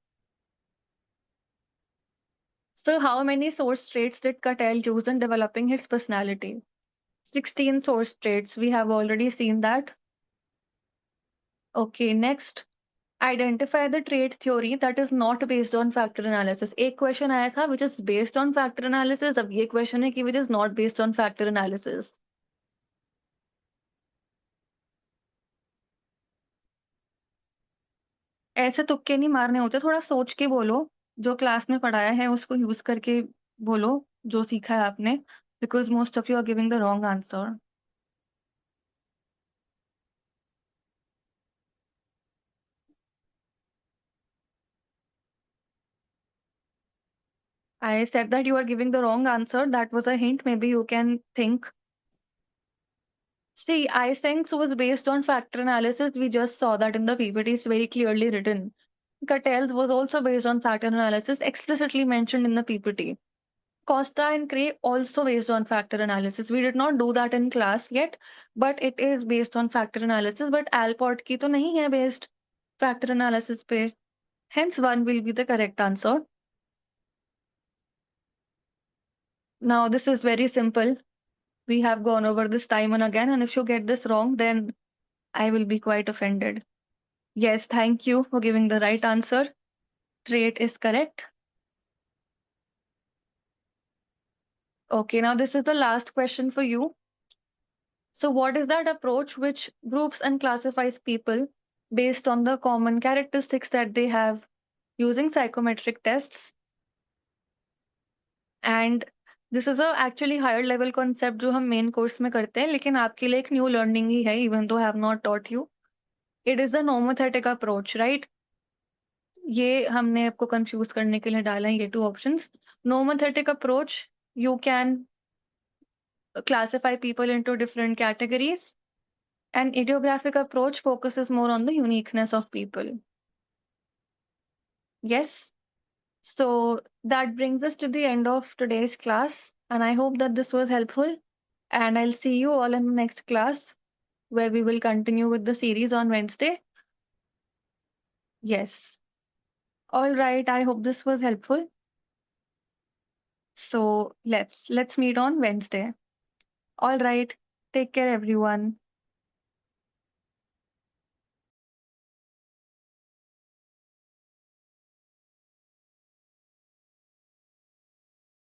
Speaker 2: So how many source traits did Cattell use in developing his personality? 16 source traits. We have already seen that. Okay, next. Identify the trait theory that is not based on factor analysis. एक question आया था which is based on factor analysis. अब ये question है कि which is not based on factor analysis. ऐसे तुक्के नहीं मारने होते, थोड़ा सोच के बोलो. जो क्लास में पढ़ाया है उसको यूज करके बोलो जो सीखा है आपने. Because most of you are giving the wrong answer. I said that you are giving the wrong answer. That was a hint. Maybe you can think. See, Eysenck's was based on factor analysis. We just saw that in the PPT. It's very clearly written. Cattell's was also based on factor analysis, explicitly mentioned in the PPT. Costa and Cray also based on factor analysis. We did not do that in class yet, but it is based on factor analysis. But Alport की तो नहीं है based factor analysis पे. Hence, one will be the correct answer. Now, this is very simple. We have gone over this time and again, and if you get this wrong, then I will be quite offended. Yes, thank you for giving the right answer. Trait is correct. Okay, now this is the last question for you. So, what is that approach which groups and classifies people based on the common characteristics that they have using psychometric tests? And this is a actually higher level concept जो हम main course में करते हैं, लेकिन आपके लिए एक new learning ही है, even though I have not taught you. It is the nomothetic approach, right? ये हमने आपको कंफ्यूज करने के लिए डाला है ये two options. Nomothetic approach, you can classify people into different categories. An idiographic approach focuses more on the uniqueness of people. Yes. So that brings us to the end of today's class, and I hope that this was helpful. And I'll see you all in the next class where we will continue with the series on Wednesday. Yes. All right. I hope this was helpful. So let's meet on Wednesday. All right. Take care, everyone.